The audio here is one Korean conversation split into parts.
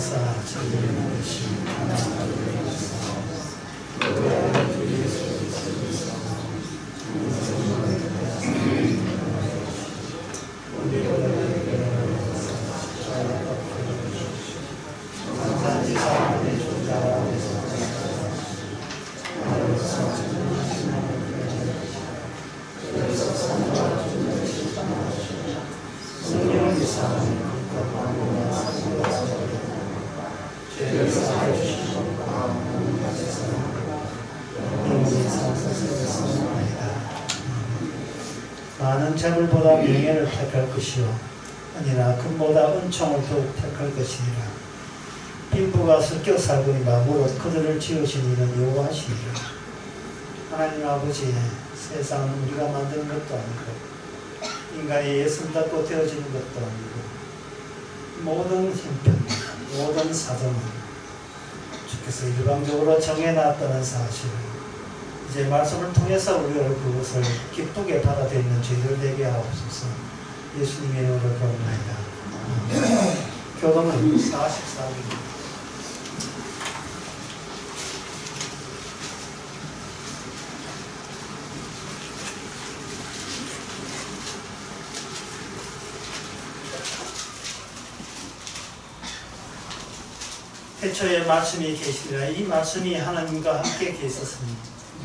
하사 저희를 오신 하나님을 많은 재물보다 명예를 택할 것이요 아니라 금보다 은총을 더욱 택할 것이니라. 빈부가 섞여 살거니와 무릇 그들을 지으신 이는 여호와시니라. 하나님 아버지, 세상은 우리가 만드는 것도 아니고 인간이 예순답고 되어지는 것도 아니고 모든 형편, 모든 사정은 주께서 일방적으로 정해놨다는 사실을 이제 말씀을 통해서 우리가 그것을 기쁘게 받아들이는 저희들 되게 하옵소서. 예수님의 이름으로 기도합니다. 교동은 44입니다. 태초에 말씀이 계시니라. 이 말씀이 하나님과 함께 계셨으니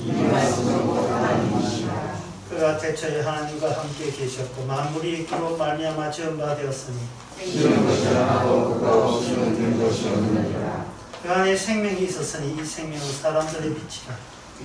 이 말씀은 하나님이시라. 그가 태초에 하나님과 함께 계셨고 만물이 그로 말미암아 지은 바 되었으니 지은 것이 하나도 그가 없이는 된 것이 없느니라. 그 안에 생명이 있었으니 이 생명은 사람들의 빛이라.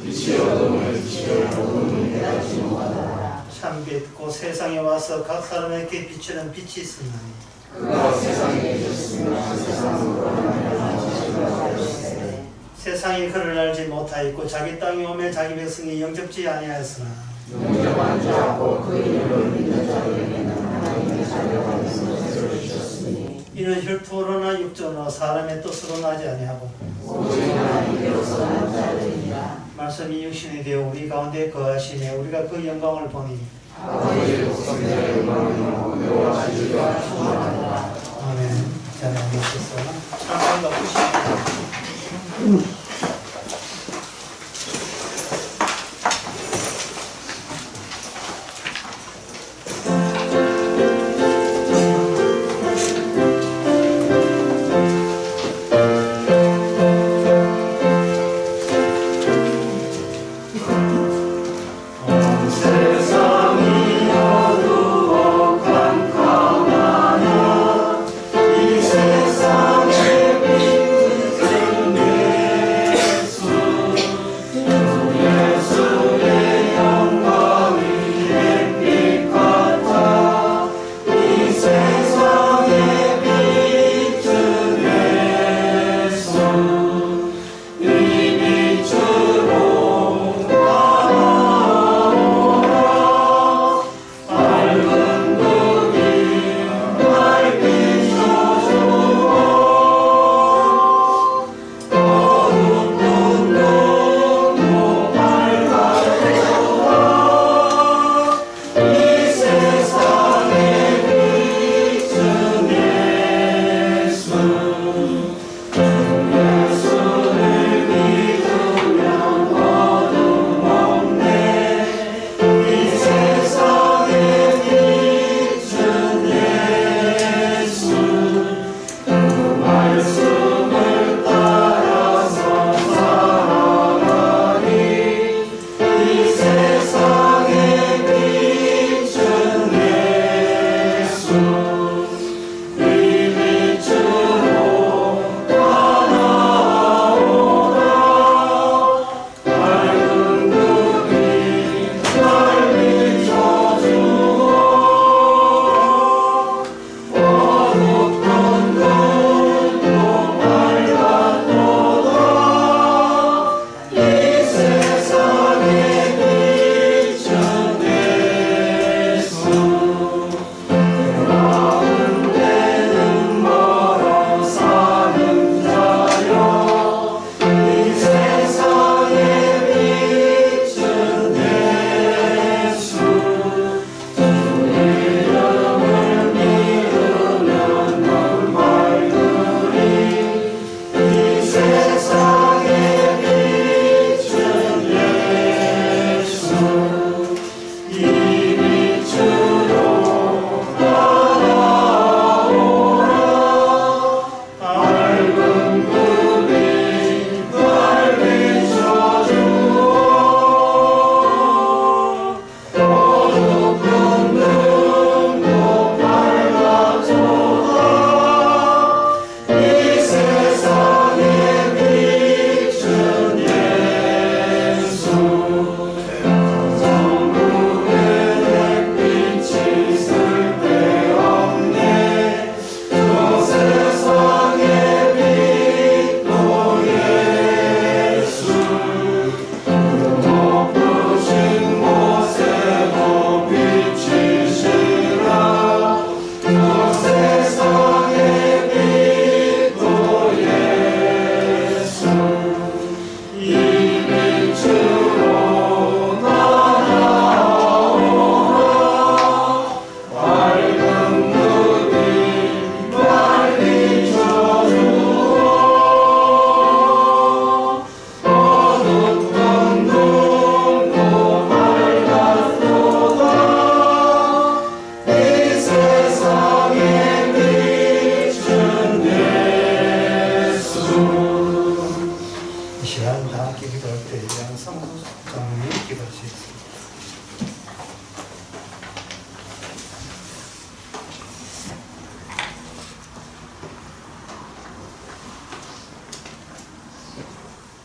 빛이 어둠을 지어 어둠을 깨닫지 못하더라. 참빛 곧 세상에 와서 각 사람에게 비추는 빛이 있었나니 그가 세상에 계셨으나 세상으로 말미암아 지으셨으되 세상이 그를 알지 못하였고 자기 땅에 오매 자기 백성이 영접지 아니하였으나 영접한 자 곧 그 이름을 믿는 자들에게는 하나님의 자녀가 되는 것을 주셨으니 이는 혈투로나 육조나 사람의 뜻으로 나지 아니하고 오직 하나님께로서 난 자들이니라. 말씀이 육신이 되어 우리 가운데 거하시며 우리가 그 영광을 보니 아버지의 독생자의 영광이요 여호와 지혜가 충만하더라. 아멘. 잘 안녕하셨어. 찬양가 보시죠. 이 세상의 빛을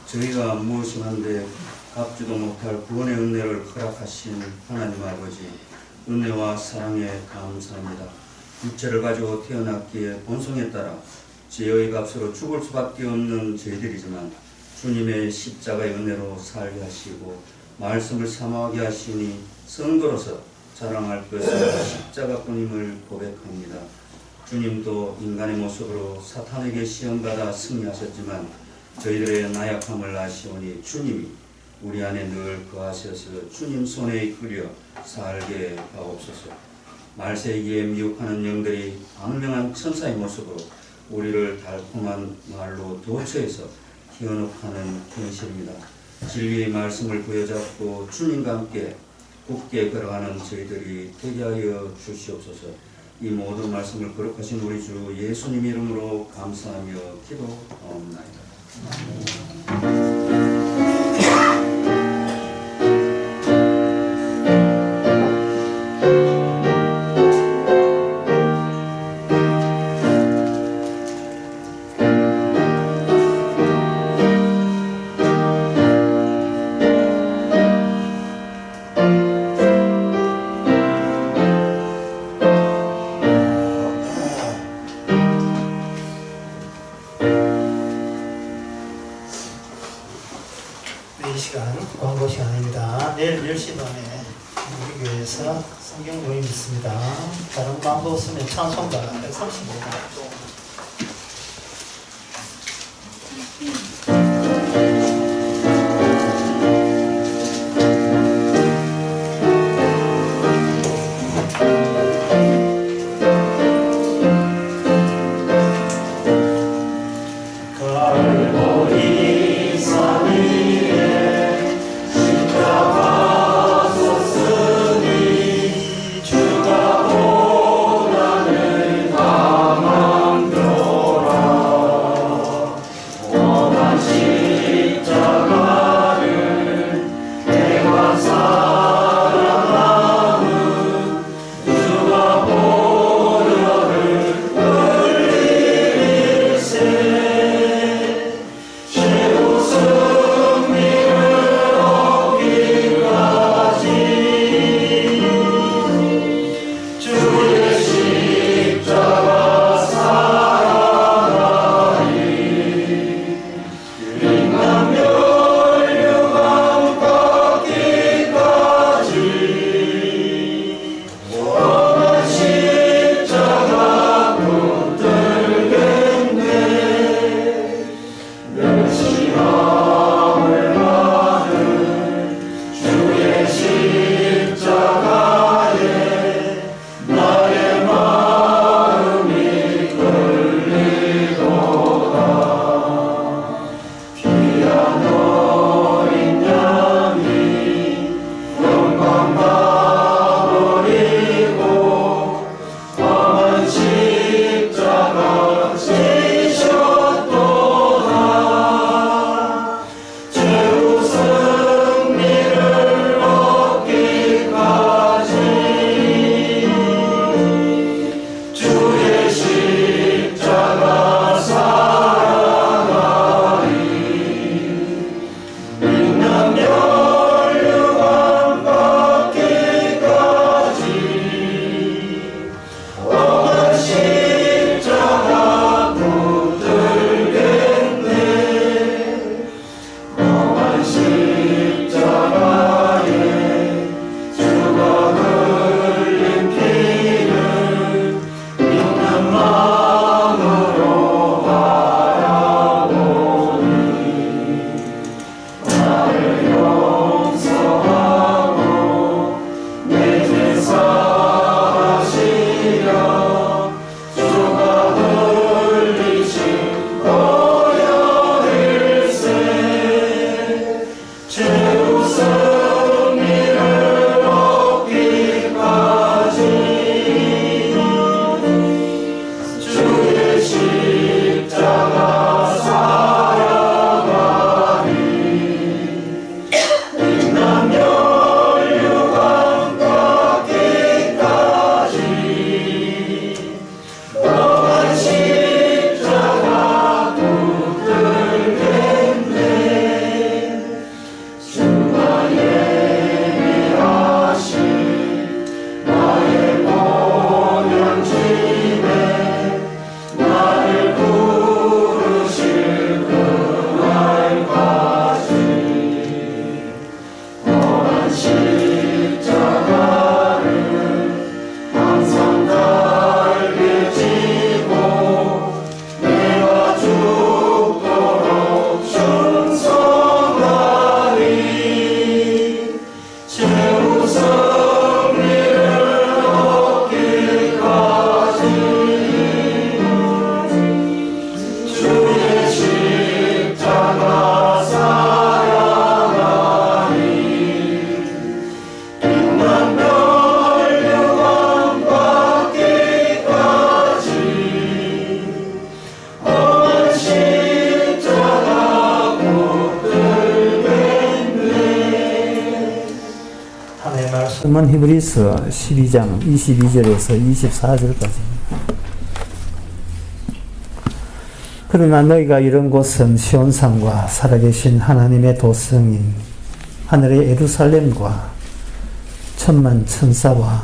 저희가 무엇이한데 갚지도 못할 구원의 은혜를 허락하신 하나님 아버지, 은혜와 사랑에 감사합니다. 육체를 가지고 태어났기에 본성에 따라 죄의 값으로 죽을 수밖에 없는 저희들이지만 주님의 십자가의 은혜로 살게 하시고 말씀을 사모하게 하시니 성도로서 자랑할 것은 십자가뿐임을 고백합니다. 주님도 인간의 모습으로 사탄에게 시험받아 승리하셨지만 저희들의 나약함을 아시오니 주님이 우리 안에 늘 거하셔서 주님 손에 이끌려 살게 하옵소서. 말세기에 미혹하는 영들이 광명한 천사의 모습으로 우리를 달콤한 말로 도처에서 희언옥하는 현실입니다. 진리의 말씀을 부여잡고 주님과 함께 굳게 걸어가는 저희들이 되게 하여 주시옵소서. 이 모든 말씀을 거룩하신 우리 주 예수님 이름으로 감사하며 기도하옵나이다. 이 시간 광고 시간입니다. 내일 10시 반에 우리 교회에서 성경 모임 있습니다. 다른 광고 없으면 찬송가 135번. 주가 고난을 당하니 히브리서 12장 22절에서 24절까지입니다. 그러나 너희가 이런 곳은 시온산과 살아계신 하나님의 도성인 하늘의 예루살렘과 천만 천사와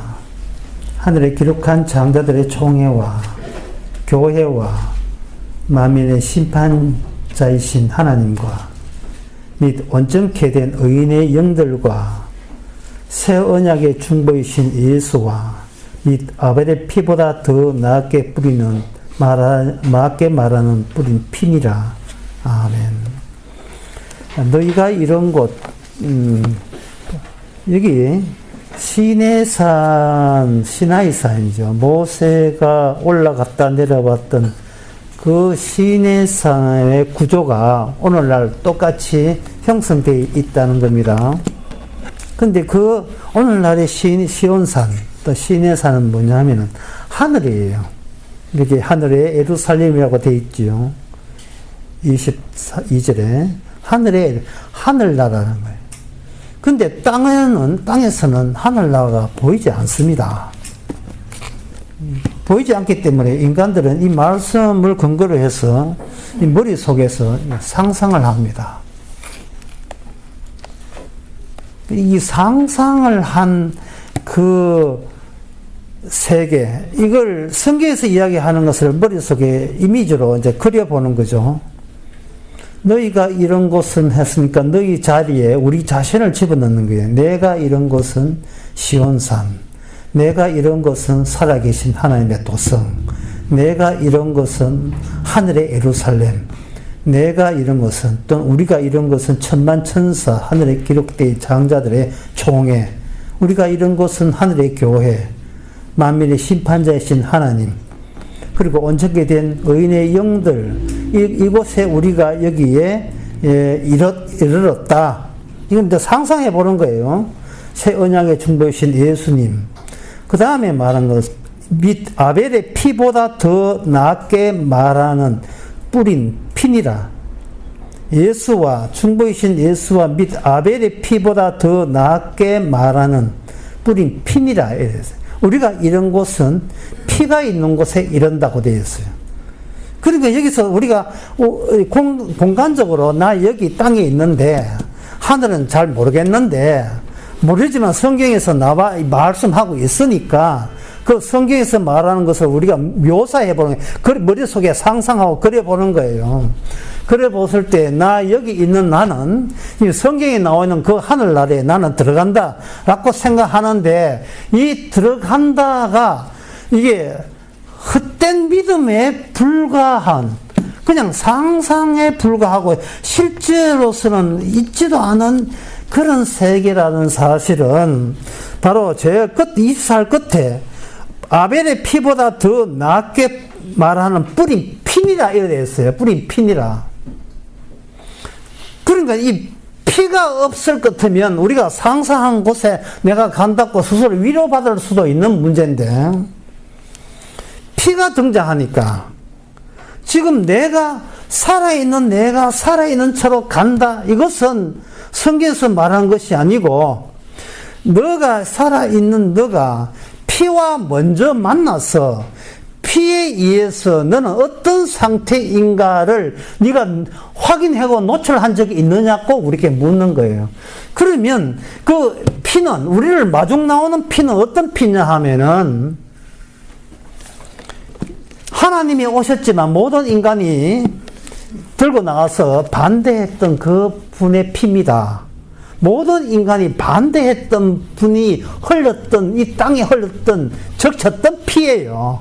하늘에 기록한 장자들의 총회와 교회와 만민의 심판자이신 하나님과 및 온전케 된 의인의 영들과 새 언약의 중보이신 예수와 및 아벨의 피보다 더 나게 말하는 뿌린 피니라. 아멘. 너희가 이런 곳, 여기 시내산이죠. 모세가 올라갔다 내려왔던 그 시내산의 구조가 오늘날 똑같이 형성되어 있다는 겁니다. 근데 그 오늘날의 시온산, 또 시내산은 뭐냐 하면은 하늘이에요. 이렇게 하늘에 예루살렘이라고 되어 있지요. 22절에 하늘나라는 거예요. 근데 땅에서는 하늘나라가 보이지 않습니다. 보이지 않기 때문에 인간들은 이 말씀을 근거로 해서 이 머릿속에서 상상을 합니다. 이 상상을 한 그 세계, 이걸 성경에서 이야기하는 것을 머릿속에 이미지로 이제 그려보는 거죠. 너희가 이런 곳은 했으니까 너희 자리에 우리 자신을 집어넣는 거예요. 내가 이런 곳은 시온산, 내가 이런 곳은 살아계신 하나님의 도성, 내가 이런 곳은 하늘의 예루살렘, 내가 이런 것은, 또는 우리가 이런 것은 천만 천사, 하늘에 기록된 장자들의 총회, 우리가 이런 곳은 하늘의 교회, 만민의 심판자이신 하나님, 그리고 온전케 된 의인의 영들, 이곳에 우리가 여기에 이르렀다. 이건 이제 상상해 보는 거예요. 새 언약의 중보이신 예수님. 그 다음에 말한 것, 및 아벨의 피보다 더 낫게 말하는 뿌린 피니라. 예수와 중보이신 예수와 및 아벨의 피보다 더 낫게 말하는 뿌린 피니라. 우리가 이런 곳은 피가 있는 곳에 이른다고 되어 있어요. 그러니까 여기서 우리가 공간적으로 나 여기 땅에 있는데 하늘은 잘 모르지만 성경에서 나와 말씀하고 있으니까 그 성경에서 말하는 것을 우리가 묘사해 보는 거예요. 머릿속에 상상하고 그려보는 거예요. 그래 보실 때, 나 여기 있는 나는, 이 성경에 나오는 그 하늘나라에 나는 들어간다, 라고 생각하는데, 이 들어간다가, 이게 헛된 믿음에 불과한, 그냥 상상에 불과하고, 실제로서는 있지도 않은 그런 세계라는 사실은, 바로 제 20살 끝에, 아벨의 피보다 더 낫게 말하는 뿌린 핀이라 이래 됐어요. 뿌린 핀이라. 그러니까 이 피가 없을 것 같으면 우리가 상상한 곳에 내가 간다고 스스로 위로받을 수도 있는 문제인데, 피가 등장하니까 지금 내가 살아있는 채로 간다. 이것은 성경에서 말한 것이 아니고, 너가 살아있는 너가 피와 먼저 만나서 피에 의해서 너는 어떤 상태인가를 네가 확인하고 노출한 적이 있느냐고 우리에게 묻는 거예요. 그러면 그 피는, 우리를 마중 나오는 피는 어떤 피냐 하면은, 하나님이 오셨지만 모든 인간이 들고 나가서 반대했던 그 분의 피입니다. 모든 인간이 반대했던 분이 흘렸던, 이 땅에 흘렸던, 적셨던 피예요.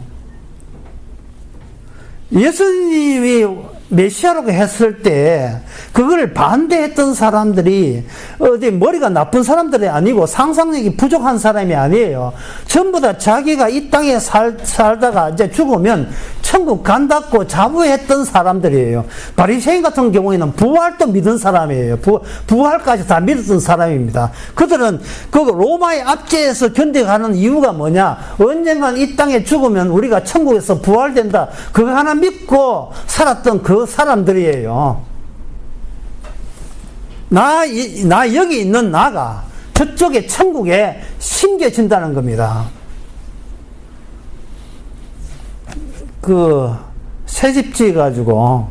예수님이 메시아라고 했을 때 그걸 반대했던 사람들이 어디 머리가 나쁜 사람들이 아니고 상상력이 부족한 사람이 아니에요. 전부 다 자기가 이 땅에 살다가 이제 죽으면 천국 간다고 자부했던 사람들이에요. 바리새인 같은 경우에는 부활도 믿은 사람이에요. 부활까지 다 믿었던 사람입니다. 그들은 그 로마의 압제에서 견뎌가는 이유가 뭐냐? 언젠간 이 땅에 죽으면 우리가 천국에서 부활된다. 그거 하나 믿고 살았던 그 사람들이에요. 나 여기 있는 나가 저쪽에 천국에 심겨진다는 겁니다. 그 새집 지어가지고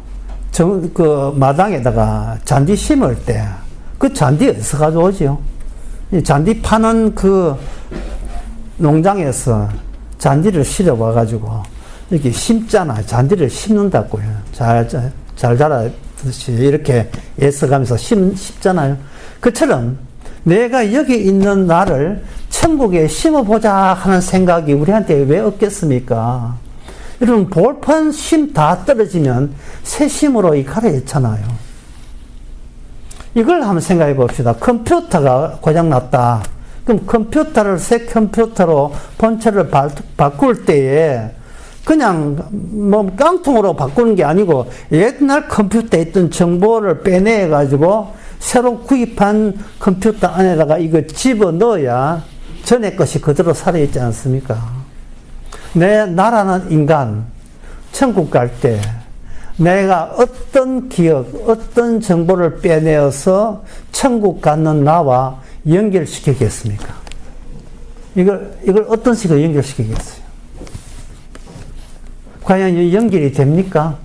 그 마당에다가 잔디 심을 때 그 잔디 어디서 가져오지요? 이 잔디 파는 그 농장에서 잔디를 실어 와가지고 이렇게 심잖아. 잔디를 심는다고요. 잘 자라듯이 이렇게 애써가면서 심잖아요. 그처럼 내가 여기 있는 나를 천국에 심어보자 하는 생각이 우리한테 왜 없겠습니까? 여러분, 볼펜 심 다 떨어지면 새 심으로 이 갈아였잖아요. 이걸 한번 생각해 봅시다. 컴퓨터가 고장났다. 그럼 컴퓨터를 새 컴퓨터로 본체를 바꿀 때에 그냥 뭐 깡통으로 바꾸는 게 아니고 옛날 컴퓨터에 있던 정보를 빼내 가지고 새로 구입한 컴퓨터 안에다가 이거 집어 넣어야 전에 것이 그대로 살아있지 않습니까? 나라는 인간, 천국 갈 때 내가 어떤 기억, 어떤 정보를 빼내어서 천국 가는 나와 연결시키겠습니까? 이걸 어떤 식으로 연결시키겠어요? 과연 연결이 됩니까?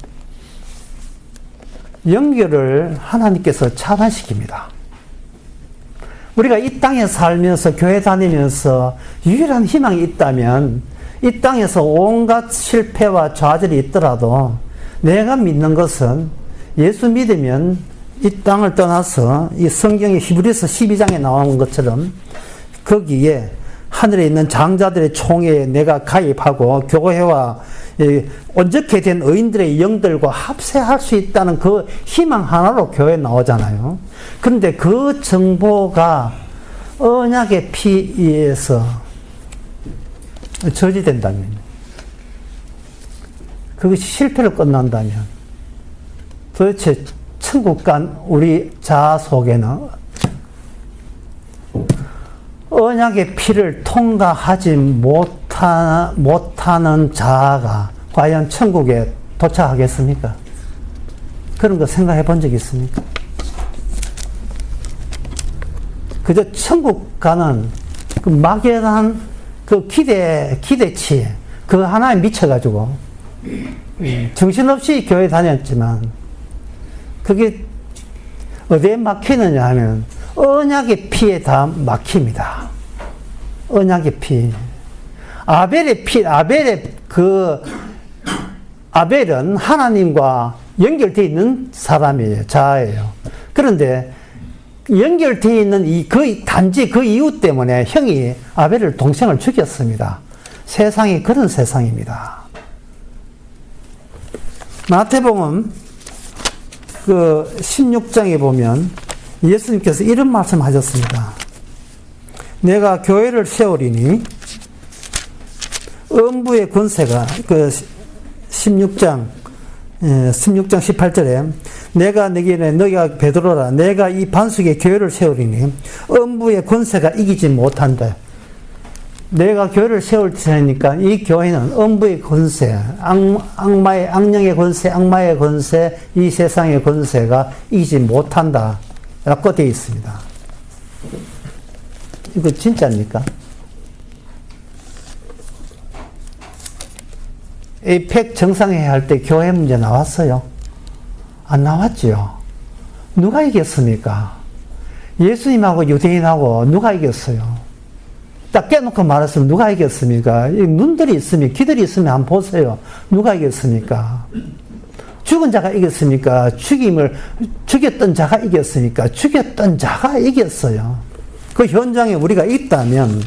연결을 하나님께서 차단시킵니다. 우리가 이 땅에 살면서 교회 다니면서 유일한 희망이 있다면 이 땅에서 온갖 실패와 좌절이 있더라도 내가 믿는 것은 예수 믿으면 이 땅을 떠나서 이 성경의 히브리서 12장에 나오는 것처럼 거기에 하늘에 있는 장자들의 총회에 내가 가입하고 교회와 온전케 된 의인들의 영들과 합세할 수 있다는 그 희망 하나로 교회에 나오잖아요. 그런데 그 정보가 언약의 피에서 저지된다면, 그것이 실패로 끝난다면 도대체 천국 간 우리 자아 속에는 언약의 피를 통과하지 못하는 자아가 과연 천국에 도착하겠습니까? 그런 거 생각해 본 적 있습니까? 그저 천국 가는 그 막연한 그 기대치, 그 하나에 미쳐가지고 정신없이 교회 다녔지만 그게 어디에 막히느냐 하면 언약의 피에 다 막힙니다. 언약의 피. 아벨은 하나님과 연결되어 있는 사람이에요. 자아예요. 그런데 연결되어 있는 단지 그 이유 때문에 형이 아벨을 동생을 죽였습니다. 세상이 그런 세상입니다. 마태복음 그 16장에 보면 예수님께서 이런 말씀 하셨습니다. 내가 교회를 세우리니 음부의 권세가, 그 16장 18절에 내가 내게 너희가 베드로라, 내가 이 반석의 교회를 세우리니 음부의 권세가 이기지 못한다. 내가 교회를 세울 테니까 이 교회는 음부의 권세, 악령의 권세, 악마의 권세, 이 세상의 권세가 이기지 못한다 라고 되어 있습니다. 이거 진짜입니까? 에이펙 정상회의 할 때 교회 문제 나왔어요? 안 나왔지요? 누가 이겼습니까? 예수님하고 유대인하고 누가 이겼어요? 딱 깨놓고 말했으면 누가 이겼습니까? 눈들이 있으면, 귀들이 있으면 한번 보세요. 누가 이겼습니까? 죽은 자가 이겼습니까? 죽였던 자가 이겼습니까? 죽였던 자가 이겼어요. 그 현장에 우리가 있다면,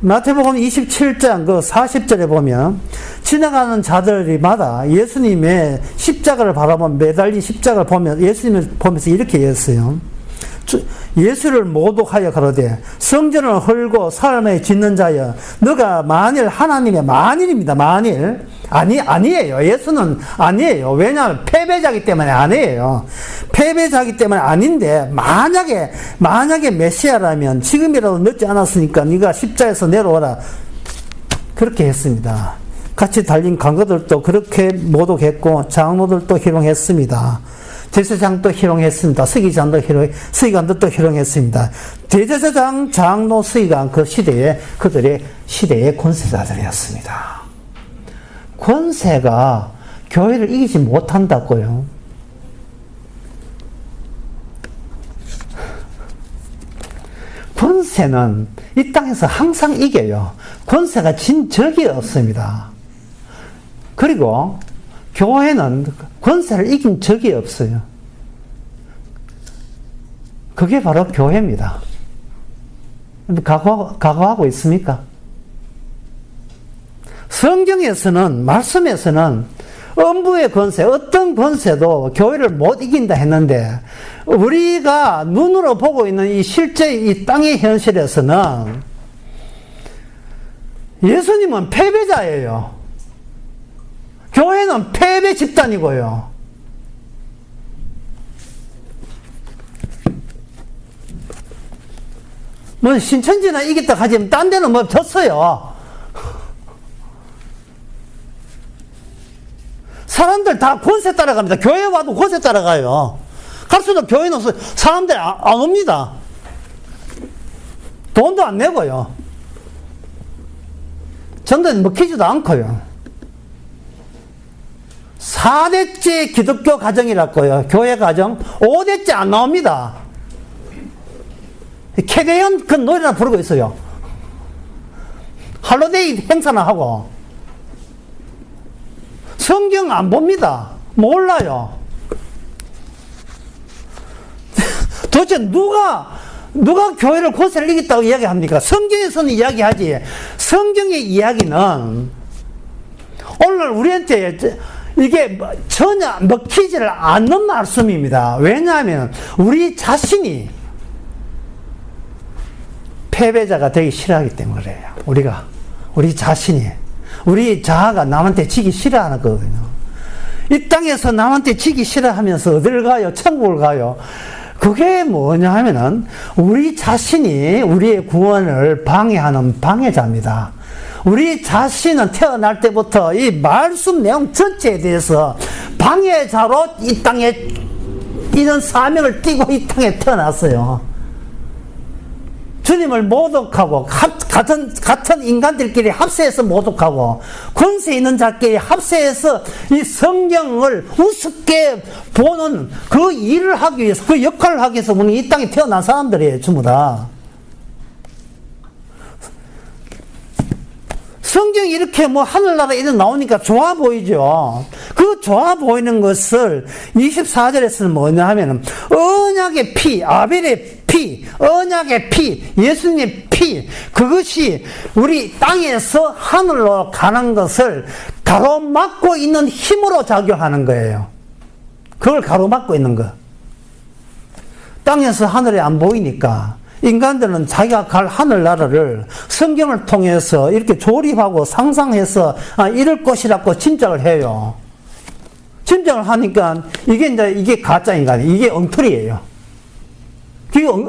마태복음 27장 그 40절에 보면 지나가는 자들마다 예수님의 십자가를 바라보면, 매달린 십자가를 보면 예수님을 보면서 이렇게 했어요. 예수를 모독하여 가로되 성전을 헐고 사람의 짓는 자여, 너가 만일 하나님의, 만일입니다. 만일 아니에요. 예수는 아니에요. 왜냐하면 패배자기 때문에 아니에요. 패배자기 때문에 아닌데, 만약에 메시아라면 지금이라도 늦지 않았으니까 네가 십자에서 내려오라, 그렇게 했습니다. 같이 달린 강도들도 그렇게 모독했고 장로들도 희롱했습니다. 제사장도 희롱했습니다. 서기관도 또 희롱했습니다. 대제사장, 장로, 서기관 그 시대에 그들의 시대의 권세자들이었습니다. 권세가 교회를 이기지 못한다고요. 권세는 이 땅에서 항상 이겨요. 권세가 진 적이 없습니다. 그리고 교회는 권세를 이긴 적이 없어요. 그게 바로 교회입니다. 각오하고 있습니까? 성경에서는, 말씀에서는 음부의 권세, 어떤 권세도 교회를 못 이긴다 했는데, 우리가 눈으로 보고 있는 이 실제 이 땅의 현실에서는 예수님은 패배자예요. 교회는 패배 집단이고요. 뭐 신천지는 이겼다 하지만 딴 데는 뭐 졌어요. 사람들 다 권세 따라갑니다. 교회 와도 권세 따라가요. 갈수록 교회는 사람들이 안 옵니다. 돈도 안 내고요. 전도는 먹히지도 않고요. 4대째 기독교 가정이라고요. 교회 가정. 5대째 안 나옵니다. 캐대연 그 노래나 부르고 있어요. 할로데이 행사나 하고. 성경 안 봅니다. 몰라요. 도대체 누가 교회를 권세를 이겼다고 이야기합니까? 성경에서는 이야기하지. 성경의 이야기는 오늘 우리한테 이게 전혀 먹히지를 않는 말씀입니다. 왜냐하면 우리 자신이 패배자가 되기 싫어하기 때문에 그래요. 우리 자신이. 우리 자아가 남한테 지기 싫어하는 거거든요. 이 땅에서 남한테 지기 싫어하면서 어딜 가요? 천국을 가요. 그게 뭐냐 하면은 우리 자신이 우리의 구원을 방해하는 방해자입니다. 우리 자신은 태어날 때부터 이 말씀 내용 전체에 대해서 방해자로 이 땅에 이런 사명을 띠고 이 땅에 태어났어요. 주님을 모독하고 같은 인간들끼리 합세해서 모독하고 권세 있는 자끼리 합세해서 이 성경을 우습게 보는 그 일을 하기 위해서, 그 역할을 하기 위해서 우리 이 땅에 태어난 사람들이에요. 전부 다. 성경이 이렇게 뭐 하늘나라 이런 나오니까 좋아 보이죠. 그 좋아 보이는 것을 24절에서는 뭐냐 하면은 언약의 피, 아벨의 피, 언약의 피, 예수님의 피, 그것이 우리 땅에서 하늘로 가는 것을 가로막고 있는 힘으로 작용하는 거예요. 그걸 가로막고 있는 거. 땅에서 하늘이 안 보이니까 인간들은 자기가 갈 하늘나라를 성경을 통해서 이렇게 조립하고 상상해서 이럴 것이라고 짐작을 해요. 짐작을 하니까 이게 가짜 인간이에요. 이게 엉터리예요.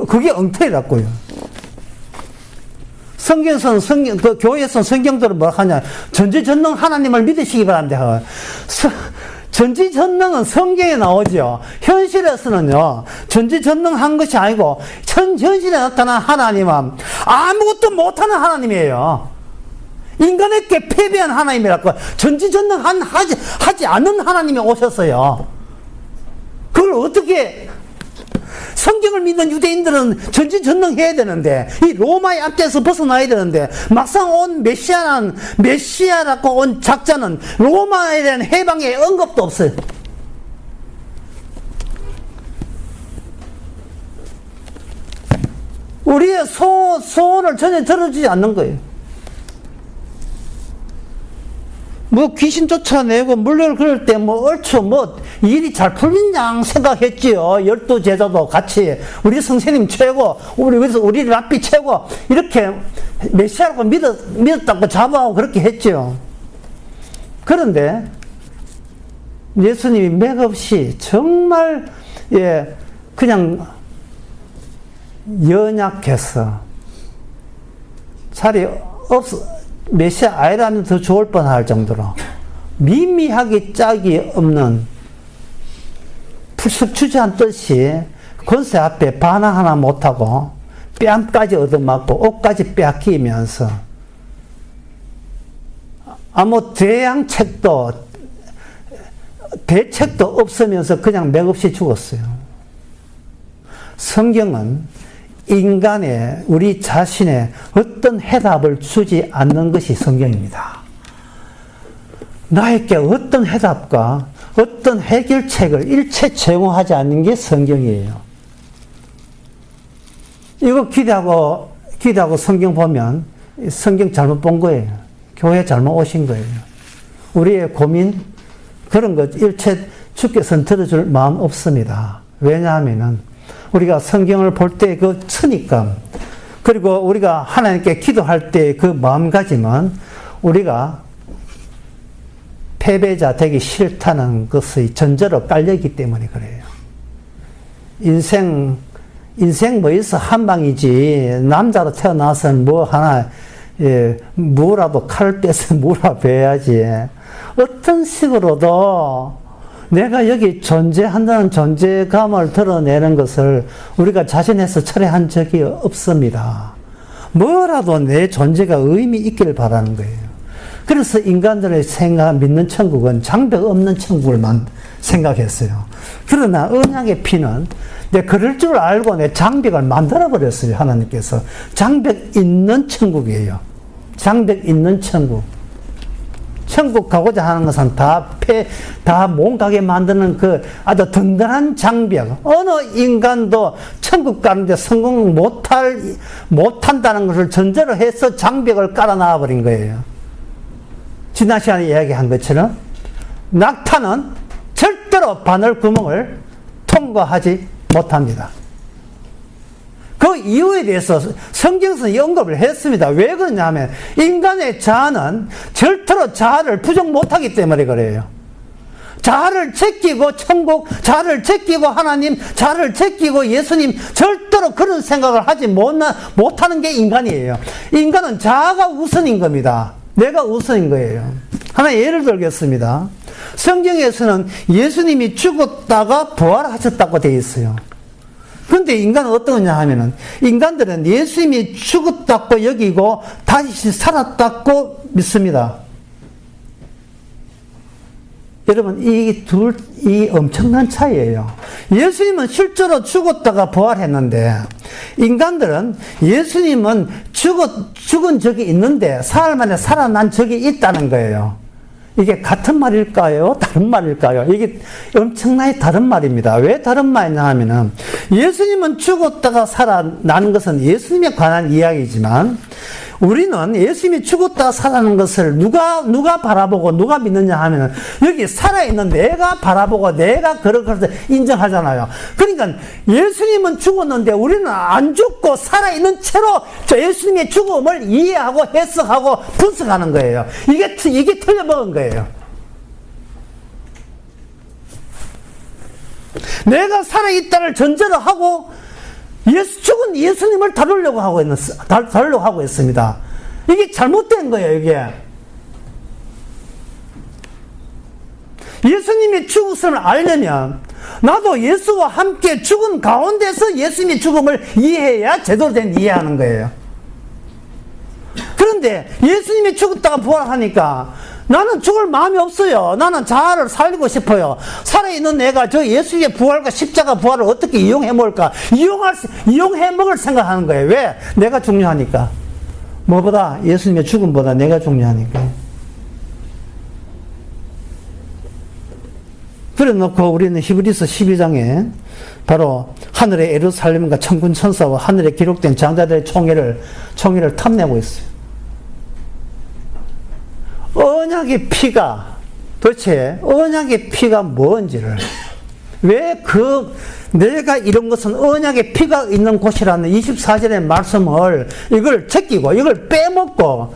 그게 엉터리라고요. 그 교회에서는 성경들은 뭐 하냐. 전지전능 하나님을 믿으시기 바랍니다. 전지전능은 성경에 나오죠. 현실에서는요, 전지전능한 것이 아니고, 현실에 나타난 하나님은 아무것도 못하는 하나님이에요. 인간에게 패배한 하나님이라고. 하지 않는 하나님이 오셨어요. 그걸 어떻게, 성경을 믿는 유대인들은 전지전능해야 되는데, 이 로마의 압제에서 벗어나야 되는데, 막상 온 메시아라고 온 작자는 로마에 대한 해방의 언급도 없어요. 우리의 소원을 전혀 들어주지 않는 거예요. 뭐 귀신 쫓아내고 물려를 그럴 때 얼추 일이 잘 풀린 양 생각했지요. 12제자도 같이 우리 선생님 최고, 우리 랍비 최고 이렇게 메시아라고 믿었다고 자부하고 그렇게 했지요. 그런데 예수님이 맥없이 정말 그냥 연약해서 차라리 메시아 아이라면 더 좋을 뻔할 정도로 미미하게 짝이 없는 풀썩 주저앉듯이 권세 앞에 반항 하나 못하고 뺨까지 얻어맞고 옷까지 빼앗기면서 아무 대책도 없으면서 그냥 맥없이 죽었어요. 성경은 인간의, 우리 자신의 어떤 해답을 주지 않는 것이 성경입니다. 나에게 어떤 해답과 어떤 해결책을 일체 제공하지 않는 게 성경이에요. 이거 기대하고 성경 보면 성경 잘못 본 거예요. 교회 잘못 오신 거예요. 우리의 고민, 그런 것 일체 주께서는 들어줄 마음 없습니다. 왜냐하면은 우리가 성경을 볼 때 그 선입감, 그리고 우리가 하나님께 기도할 때 그 마음가짐은 우리가 패배자 되기 싫다는 것의 전제로 깔려있기 때문에 그래요. 인생 뭐 있어 한방이지, 남자로 태어나서는 뭐 하나, 뭐라도 칼을 빼서 몰아배야지. 어떤 식으로도 내가 여기 존재한다는 존재감을 드러내는 것을 우리가 자신에서 철회한 적이 없습니다. 뭐라도 내 존재가 의미 있기를 바라는 거예요. 그래서 인간들의 믿는 천국은 장벽 없는 천국을만 생각했어요. 그러나 언약의 피는 내 그럴 줄 알고 내 장벽을 만들어버렸어요. 하나님께서. 장벽 있는 천국이에요. 장벽 있는 천국. 천국 가고자 하는 것은 다 몸가게 만드는 그 아주 든든한 장벽. 어느 인간도 천국 가는데 성공 못한다는 것을 전제로 해서 장벽을 깔아놔 버린 거예요. 지난 시간에 이야기한 것처럼 낙타는 절대로 바늘 구멍을 통과하지 못합니다. 그 이유에 대해서 성경에서 언급을 했습니다. 왜 그러냐면 인간의 자아는 절대로 자아를 부정 못하기 때문에 그래요. 자아를 제끼고 천국, 자아를 제끼고 하나님, 자아를 제끼고 예수님, 절대로 그런 생각을 하지 못하는 게 인간이에요. 인간은 자아가 우선인 겁니다. 내가 우선인 거예요. 하나 예를 들겠습니다. 성경에서는 예수님이 죽었다가 부활하셨다고 되어 있어요. 그런데 인간은 어떠냐 하면은, 인간들은 예수님이 죽었다고 여기고 다시 살았다고 믿습니다. 여러분, 이 엄청난 차이예요. 예수님은 실제로 죽었다가 부활했는데, 인간들은 예수님은 죽은 적이 있는데, 사흘 만에 살아난 적이 있다는 거예요. 이게 같은 말일까요? 다른 말일까요? 이게 엄청나게 다른 말입니다. 왜 다른 말이냐 하면은, 예수님은 죽었다가 살아난 것은 예수님에 관한 이야기지만, 우리는 예수님이 죽었다가 살아난 것을 누가 바라보고 누가 믿느냐 하면은, 여기 살아있는 내가 바라보고 내가 그렇게 인정하잖아요. 그러니까 예수님은 죽었는데 우리는 안 죽고 살아있는 채로 저 예수님의 죽음을 이해하고 해석하고 분석하는 거예요. 이게 틀려먹은 거예요. 내가 살아있다를 전제로 하고 죽은 예수님을 다루려고 하고 있습니다. 이게 잘못된 거예요, 이게. 예수님이 죽었음을 알려면 나도 예수와 함께 죽은 가운데서 예수님의 죽음을 이해해야 제대로 된 이해하는 거예요. 그런데 예수님이 죽었다가 부활하니까 나는 죽을 마음이 없어요. 나는 자아를 살리고 싶어요. 살아있는 내가 저 예수의 부활과 십자가 부활을 어떻게 이용해 먹을까? 이용해 먹을 생각하는 거예요. 왜? 내가 중요하니까. 뭐보다? 예수님의 죽음보다 내가 중요하니까. 그래 놓고 우리는 히브리서 12장에 바로 하늘의 예루살렘과 천군 천사와 하늘에 기록된 장자들의 총회를 탐내고 있어요. 언약의 피가 도대체 언약의 피가 뭔지를, 왜 내가 이런 것은 언약의 피가 있는 곳이라는 24절의 말씀을 이걸 제끼고 이걸 빼먹고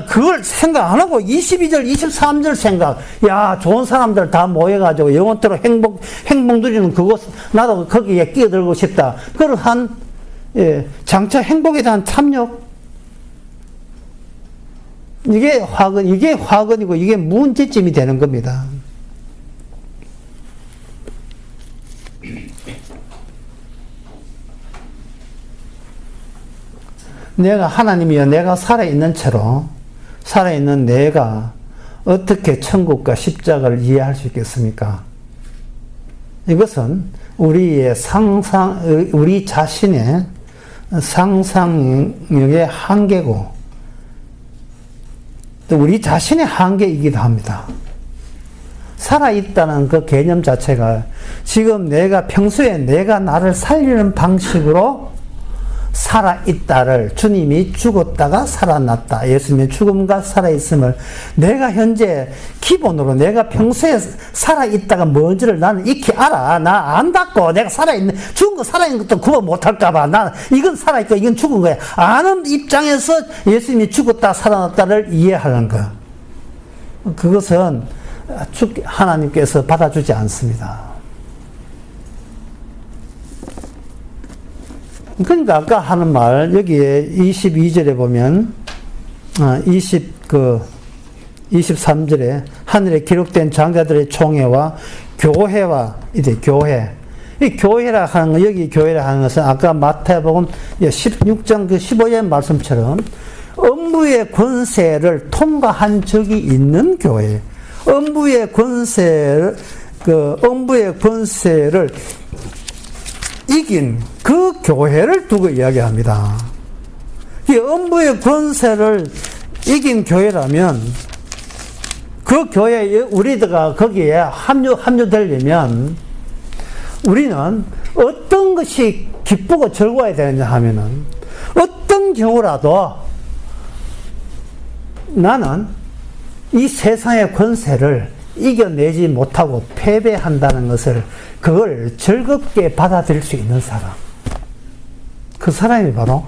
그걸 생각 안 하고 22절 23절 생각, 야 좋은 사람들 다 모여가지고 영원토록 행복 누리는 그곳, 나도 거기에 끼어들고 싶다. 그러한 장차 행복에 대한 탐욕, 이게 화근이고 이게 문제점이 되는 겁니다. 내가 하나님이여 내가 살아있는 채로 살아있는 내가 어떻게 천국과 십자가를 이해할 수 있겠습니까? 이것은 우리 자신의 상상력의 한계고 또 우리 자신의 한계이기도 합니다. 살아있다는 그 개념 자체가 지금 내가 평소에 내가 나를 살리는 방식으로 살아있다를 주님이 죽었다가 살아났다. 예수님의 죽음과 살아있음을 내가 현재 기본으로 내가 평소에 살아있다가 뭔지를 나는 익히 알아. 나 안다고 내가 살아있는 죽은 거 살아있는 것도 구분 못할까봐 나 이건 살아있고 이건 죽은 거야. 아는 입장에서 예수님이 죽었다 살아났다를 이해하는 거. 그것은 하나님께서 받아주지 않습니다. 그러니까 아까 하는 말 여기에 22절에 보면 23절에 하늘에 기록된 장자들의 총회와 교회와 이제 교회 이 교회라 하는 거 여기 교회라 하는 것은 아까 마태복음 16장 그 15절 말씀처럼 음부의 권세를 통과한 적이 있는 교회 음부의 권세를 이긴 그 교회를 두고 이야기합니다. 이 음부의 권세를 이긴 교회라면 그 교회에 우리가 거기에 합류되려면 우리는 어떤 것이 기쁘고 즐거워야 되느냐 하면은 어떤 경우라도 나는 이 세상의 권세를 이겨내지 못하고 패배한다는 것을 그걸 즐겁게 받아들일 수 있는 사람 그 사람이 바로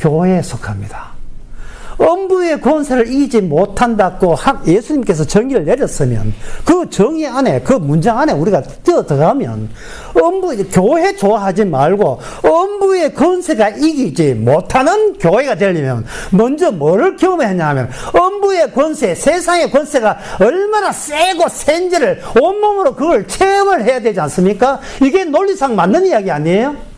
교회에 속합니다. 음부의 권세를 이기지 못한다고 예수님께서 정의를 내렸으면 그 정의 안에 그 문장 안에 우리가 뛰어들어가면 교회 좋아하지 말고 음부의 권세가 이기지 못하는 교회가 되려면 먼저 뭐를 경험해야 하냐 하면 음부의 권세 세상의 권세가 얼마나 세고 센지를 온몸으로 그걸 체험을 해야 되지 않습니까? 이게 논리상 맞는 이야기 아니에요?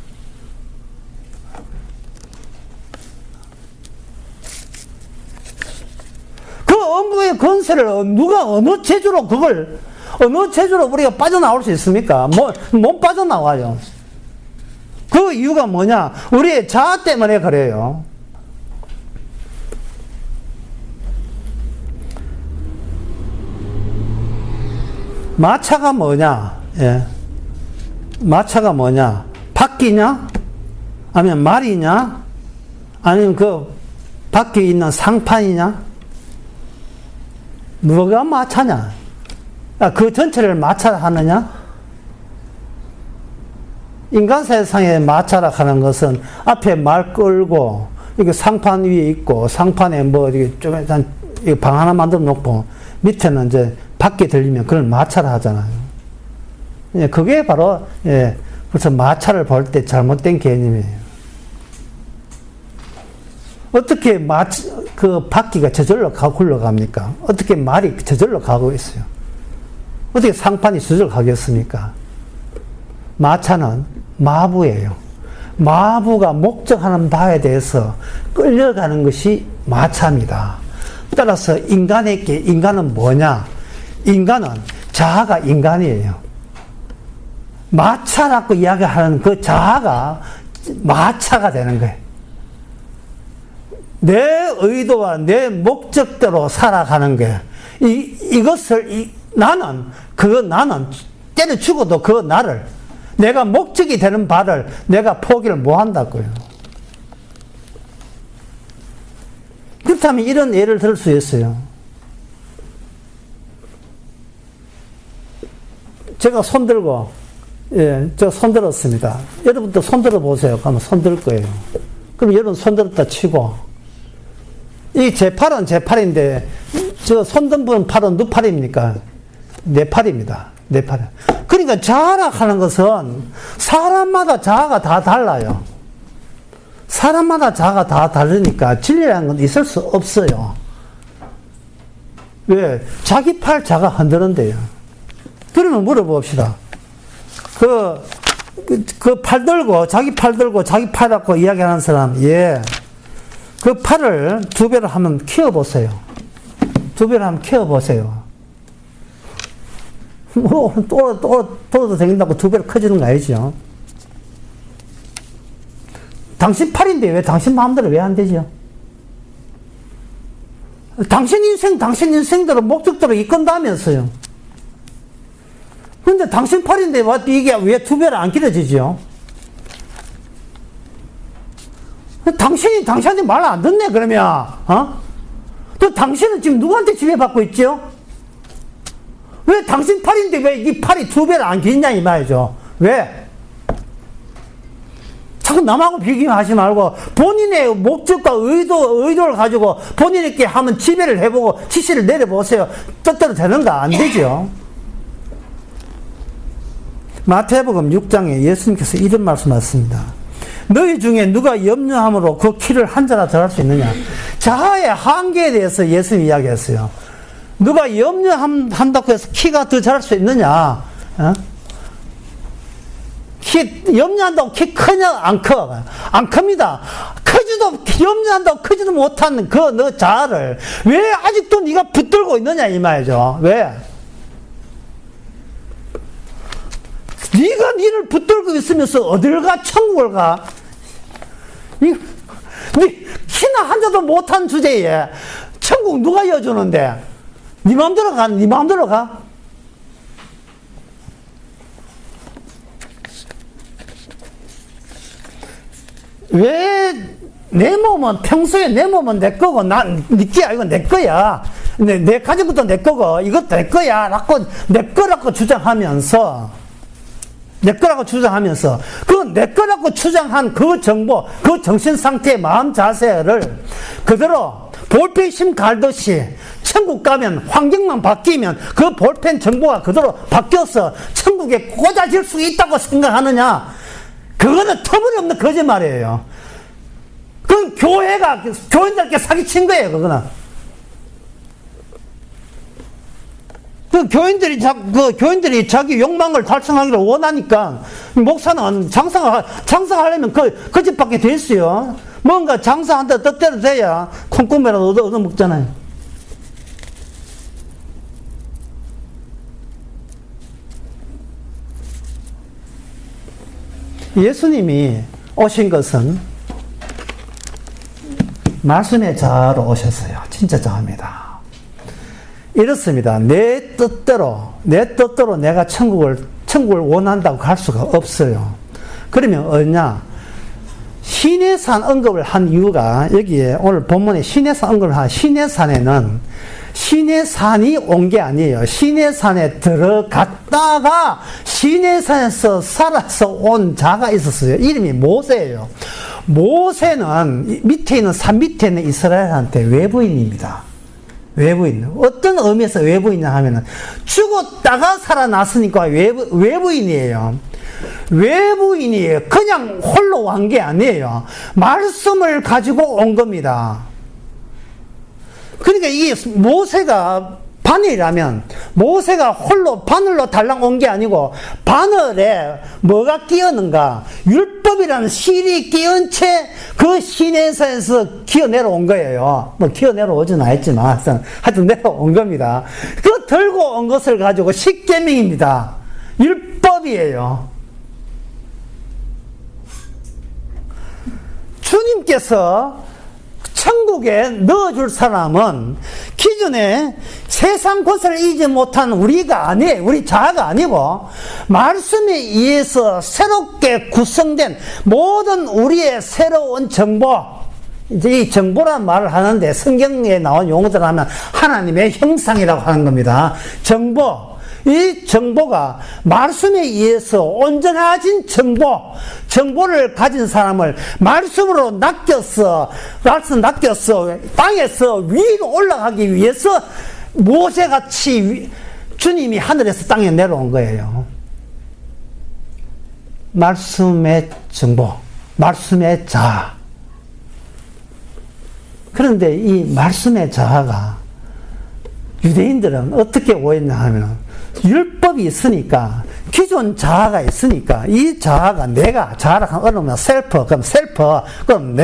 음부의 권세를 누가 어느 재주로 우리가 빠져나올 수 있습니까? 못 빠져나와요. 그 이유가 뭐냐? 우리의 자아 때문에 그래요. 마차가 뭐냐? 예. 마차가 뭐냐? 바퀴냐? 아니면 말이냐? 아니면 그 바퀴에 있는 상판이냐? 누가 마차냐? 그 전체를 마차라 하느냐? 인간 세상에 마차라 하는 것은 앞에 말 끌고, 이게 상판 위에 있고, 상판에 뭐, 이게 좀, 방 하나 만들어 놓고, 밑에는 이제 바퀴 들리면 그걸 마차라 하잖아요. 그게 바로, 그래서 마차를 볼 때 잘못된 개념이에요. 어떻게 그 바퀴가 저절로 굴러갑니까? 어떻게 말이 저절로 가고 있어요? 어떻게 상판이 저절로 가겠습니까? 마차는 마부예요. 마부가 목적하는 바에 대해서 끌려가는 것이 마차입니다. 따라서 인간은 뭐냐? 인간은 자아가 인간이에요. 마차라고 이야기하는 그 자아가 마차가 되는 거예요. 내 의도와 내 목적대로 살아가는 게, 나는 때려 죽어도 내가 목적이 되는 바를 내가 포기를 못 한다고요. 그렇다면 이런 예를 들 수 있어요. 제가 손 들고, 저 손 들었습니다. 여러분도 손 들어 보세요. 그러면 손 들 거예요. 그럼 여러분 손 들었다 치고, 이 제 팔은 제 팔인데, 저 손든 분 팔은 누 팔입니까? 내 팔입니다. 내 팔. 그러니까 자아라는 것은 사람마다 자아가 다 달라요. 사람마다 자아가 다 다르니까 진리라는 건 있을 수 없어요. 왜? 자기 팔 자가 흔드는데요. 그러면 물어봅시다. 그 팔 들고, 자기 팔 갖고 이야기하는 사람, 그 팔을 2배로 한번 키워보세요. 2배로 한번 키워보세요. 또 생긴다고 2배로 커지는 거 아니죠? 당신 팔인데 왜 당신 마음대로 왜 안 되죠? 당신 인생대로 목적대로 이끈다면서요. 근데 당신 팔인데 이게 왜 2배로 안 길어지죠? 당신이 당신한테 말 안 듣네, 그러면, 또 당신은 지금 누구한테 지배받고 있죠? 왜 당신 팔인데 왜 이 팔이 2배로 안 길냐, 이 말이죠. 왜? 자꾸 남하고 비교하지 말고 본인의 목적과 의도를 가지고 본인에게 한번 지배를 해보고 지시를 내려보세요. 뜻대로 되는가? 안 되죠. 마태복음 6장에 예수님께서 이런 말씀하셨습니다. 너희 중에 누가 염려함으로 그 키를 한 자나 더할 수 있느냐? 자아의 한계에 대해서 예수님이 이야기했어요. 누가 염려한다고 해서 키가 더 자랄 수 있느냐? 염려한다고 키 크냐? 안 커. 안 큽니다. 염려한다고 크지도 못한 그 너 자아를 왜 아직도 네가 붙들고 있느냐, 이 말이죠. 왜? 네가 니를 붙들고 있으면서 어딜 가? 천국을 가? 네 키나 한자도 못한 주제에 천국 누가 이어주는데? 네 마음대로 가? 네 마음대로 가? 왜 내 몸은 평소에 내 몸은 내 거고 난 니게 아니고 내 거야. 내 가족부터 내 거고 이것도 내 거야 라고 내 거라고 주장하면서 그 내 거라고 주장한 그 정보, 그 정신 상태의 마음 자세를 그대로 볼펜심 갈듯이 천국 가면 환경만 바뀌면 그 볼펜 정보가 그대로 바뀌어서 천국에 꽂아질 수 있다고 생각하느냐? 그거는 터무니없는 거짓말이에요. 그건 교인들께 사기친 거예요, 그거는. 교인들이 자기 욕망을 달성하기를 원하니까, 목사는 장사하려면 그 집밖에 돼 있어요. 뭔가 장사한다 뜻대로 돼야 콩고매라도 얻어먹잖아요. 예수님이 오신 것은 말씀의 자아로 오셨어요. 진짜 자아입니다. 이렇습니다. 내 뜻대로 내가 천국을 원한다고 갈 수가 없어요. 그러면 어디냐? 시내산 언급을 한 이유가 여기에 오늘 본문에 시내산 언급을 한 시내산에는 시내산이 온 게 아니에요. 시내산에 들어갔다가 시내산에서 살아서 온 자가 있었어요. 이름이 모세예요. 모세는 밑에 있는 산 밑에 있는 이스라엘한테 외부인입니다. 외부인. 어떤 의미에서 외부인이냐 하면은 죽었다가 살아났으니까 외부인이에요. 외부인이에요. 그냥 홀로 온 게 아니에요. 말씀을 가지고 온 겁니다. 그러니까 이 모세가 바늘이라면 모세가 홀로 바늘로 달랑 온 게 아니고 바늘에 뭐가 끼었는가? 율법이라는 실이 끼은 채 그 시내에서 기어 내려온 거예요. 뭐 기어 내려오진 않았지만 하여튼 내려온 겁니다. 그 들고 온 것을 가지고 십계명입니다. 율법이에요. 주님께서 천국에 넣어줄 사람은 기존에 세상 것을 잊지 못한 우리가 아니에요. 우리 자아가 아니고 말씀에 의해서 새롭게 구성된 모든 우리의 새로운 정보, 이제 이 정보란 말을 하는데 성경에 나온 용어들 하면 하나님의 형상이라고 하는 겁니다. 정보. 이 정보가 말씀에 의해서 온전해진 정보를 가진 사람을 말씀으로 낚여서 땅에서 위로 올라가기 위해서 모세같이 주님이 하늘에서 땅에 내려온 거예요. 말씀의 정보, 말씀의 자아. 그런데 이 말씀의 자아가 유대인들은 어떻게 오했냐 하면 율법이 있으니까 기존 자아가 있으니까 이 자아가 내가 자아라 하면 셀프 그럼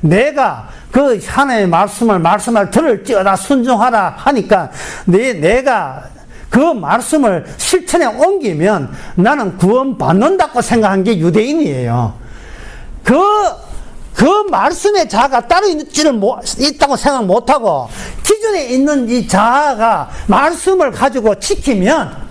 내가 그 하나님의 말씀을 들을지어다 순종하라 하니까 내가 그 말씀을 실천에 옮기면 나는 구원받는다고 생각한 게 유대인이에요. 그 말씀의 자아가 따로 있다고 생각 못하고 기존에 있는 이 자아가 말씀을 가지고 지키면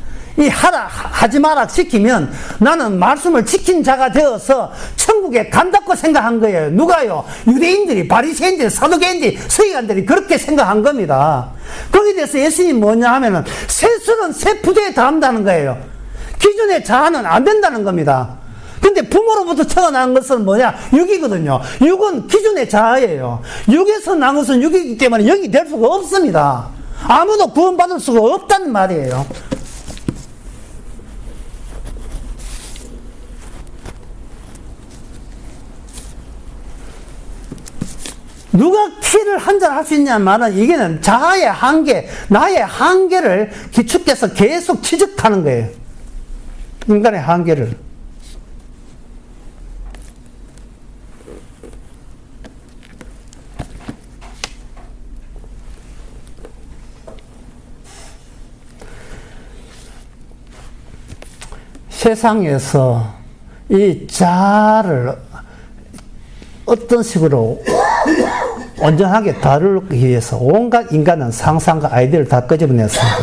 하지 마라 지키면 나는 말씀을 지킨 자가 되어서 천국에 간다고 생각한 거예요. 누가요? 유대인들이, 바리새인들이, 사두개인들이, 서기관들이 그렇게 생각한 겁니다. 거기에 대해서 예수님이 뭐냐 하면은 세술은 세 부대에 다 한다는 거예요. 기존의 자아는 안 된다는 겁니다. 근데 부모로부터 태어난 것은 뭐냐? 육이거든요. 육은 기존의 자아예요. 육에서 난 것은 육이기 때문에 영이 될 수가 없습니다. 아무도 구원받을 수가 없다는 말이에요. 누가 키를 한잔 할 수 있냐는 말은 이게는 자아의 한계, 나의 한계를 주께서 계속 지적하는 거예요. 인간의 한계를. 세상에서 이 자아를 어떤 식으로 온전하게 다루기 위해서 온갖 인간은 상상과 아이디어를 다 끄집어냈습니다.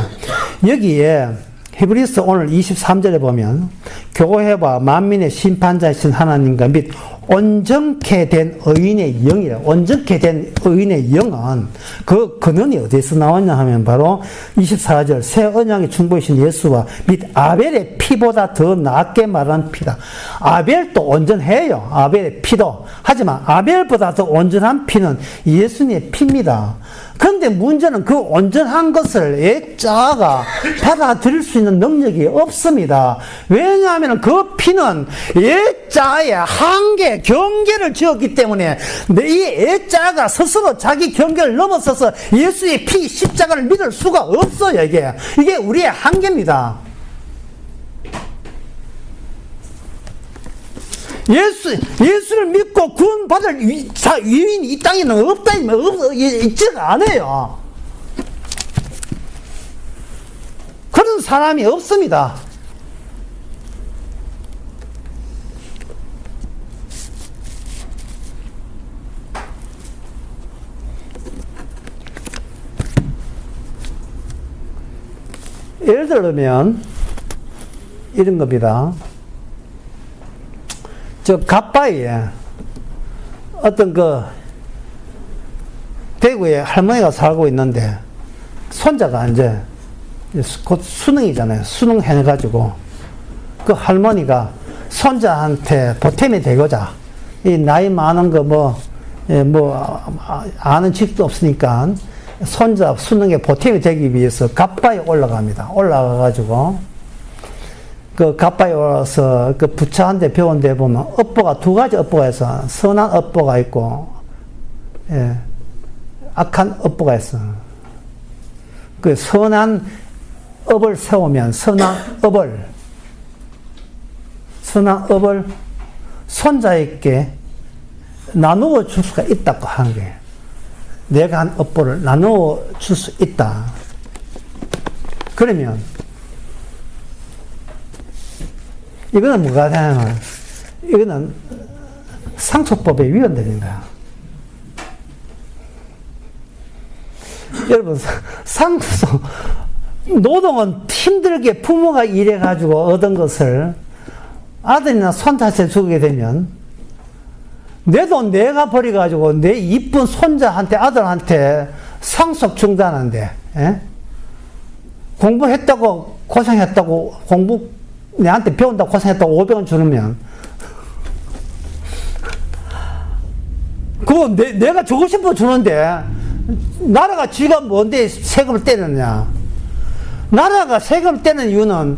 여기에 히브리서 오늘 23절에 보면 교회와 만민의 심판자이신 하나님과 및 온전케 된 의인의 영이라. 온전케 된 의인의 영은 그 근원이 어디서 나왔냐 하면 바로 24절 새 언약의 중보이신 예수와 및 아벨의 피보다 더 낫게 말한 피다. 아벨도 온전해요. 아벨의 피도. 하지만 아벨보다 더 온전한 피는 예수님의 피입니다. 그런데 문제는 그 온전한 것을 옛자아가 받아들일 수 있는 능력이 없습니다. 왜냐하면 그 피는 옛자아의 한계, 경계를 지었기 때문에 이 옛자아가 스스로 자기 경계를 넘어서서 예수의 피, 십자가를 믿을 수가 없어요. 이게 우리의 한계입니다. 예수를 믿고 구원받을 유인이 이 땅에는 없다, 있지가 않아요. 그런 사람이 없습니다. 예를 들면, 이런 겁니다. 저 갓바위에 어떤 대구에 할머니가 살고 있는데 손자가 이제 곧 수능이잖아요. 수능 해가지고 그 할머니가 손자한테 보탬이 되고자 이 나이 많은 거 아는 직도 없으니까 손자 수능에 보탬이 되기 위해서 갓바위에 올라갑니다. 올라가가지고 그 갓바위 올라서 그 부처한테 배운 데 보면 업보가 두 가지 업보가 있어. 선한 업보가 있고, 악한 업보가 있어. 그 선한 업을 세우면 선한 업을 손자에게 나누어 줄 수가 있다고 하는 거예요. 내가 한 업보를 나누어 줄 수 있다. 그러면 이거는 뭐가 되냐면, 이거는 상속법에 위헌되는 거야. 여러분, 노동은 힘들게 부모가 일해가지고 얻은 것을 아들이나 손자한테 주게 되면, 내 돈 내가 버려가지고 내 이쁜 손자한테, 아들한테 상속 중단한대. 공부했다고, 고생했다고, 내한테 배운다고 고생했다고 500원 주면 그거 내가 주고 싶어 주는데 나라가 지가 뭔데 세금을 떼느냐. 나라가 세금을 떼는 이유는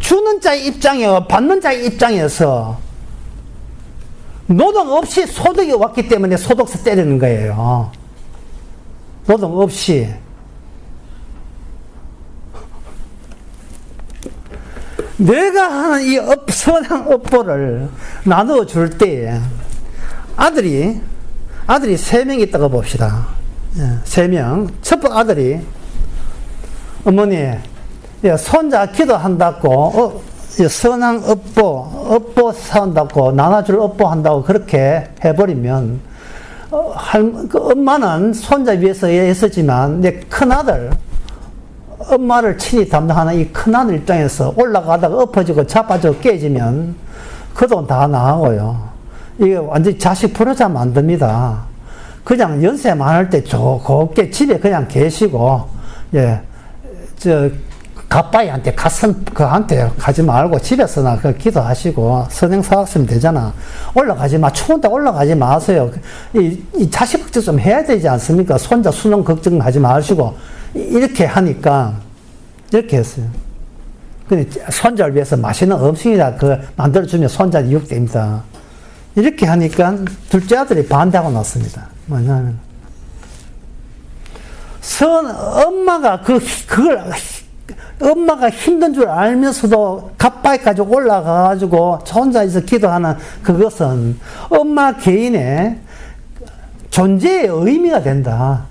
주는 자의 입장이요 받는 자의 입장에서 노동 없이 소득이 왔기 때문에 소득세 때리는 거예요. 노동 없이. 내가 하는 이 선한 업보를 나누어 줄 때에 아들이 3명 있다고 봅시다. 3명. 첫 번째 아들이 어머니, 손자 기도한다고, 선한 업보 사온다고, 나눠줄 업보 한다고 그렇게 해버리면, 엄마는 손자 위해서 애쓰지만, 내 큰아들, 엄마를 친히 담당하는 이 큰아들 입장에서 올라가다가 엎어지고 자빠지고 깨지면, 그 돈 다 나가고요. 이게 완전히 자식 부러져 만듭니다. 그냥 연세 많을 때 곱게 집에 그냥 계시고, 가빠이한테 그한테 가지 말고 집에서나 기도하시고 선행 사왔으면 되잖아. 올라가지 마. 추운데 올라가지 마세요. 이 자식 걱정 좀 해야 되지 않습니까? 손자 수능 걱정하지 마시고. 이렇게 하니까, 이렇게 했어요. 근데 손자를 위해서 맛있는 음식이라 만들어주면 손자 이육됩니다. 이렇게 하니까 둘째 아들이 반대하고 났습니다. 뭐냐면, 엄마가 힘든 줄 알면서도 가까이까지 올라가가지고 혼자서 기도하는 그것은 엄마 개인의 존재의 의미가 된다.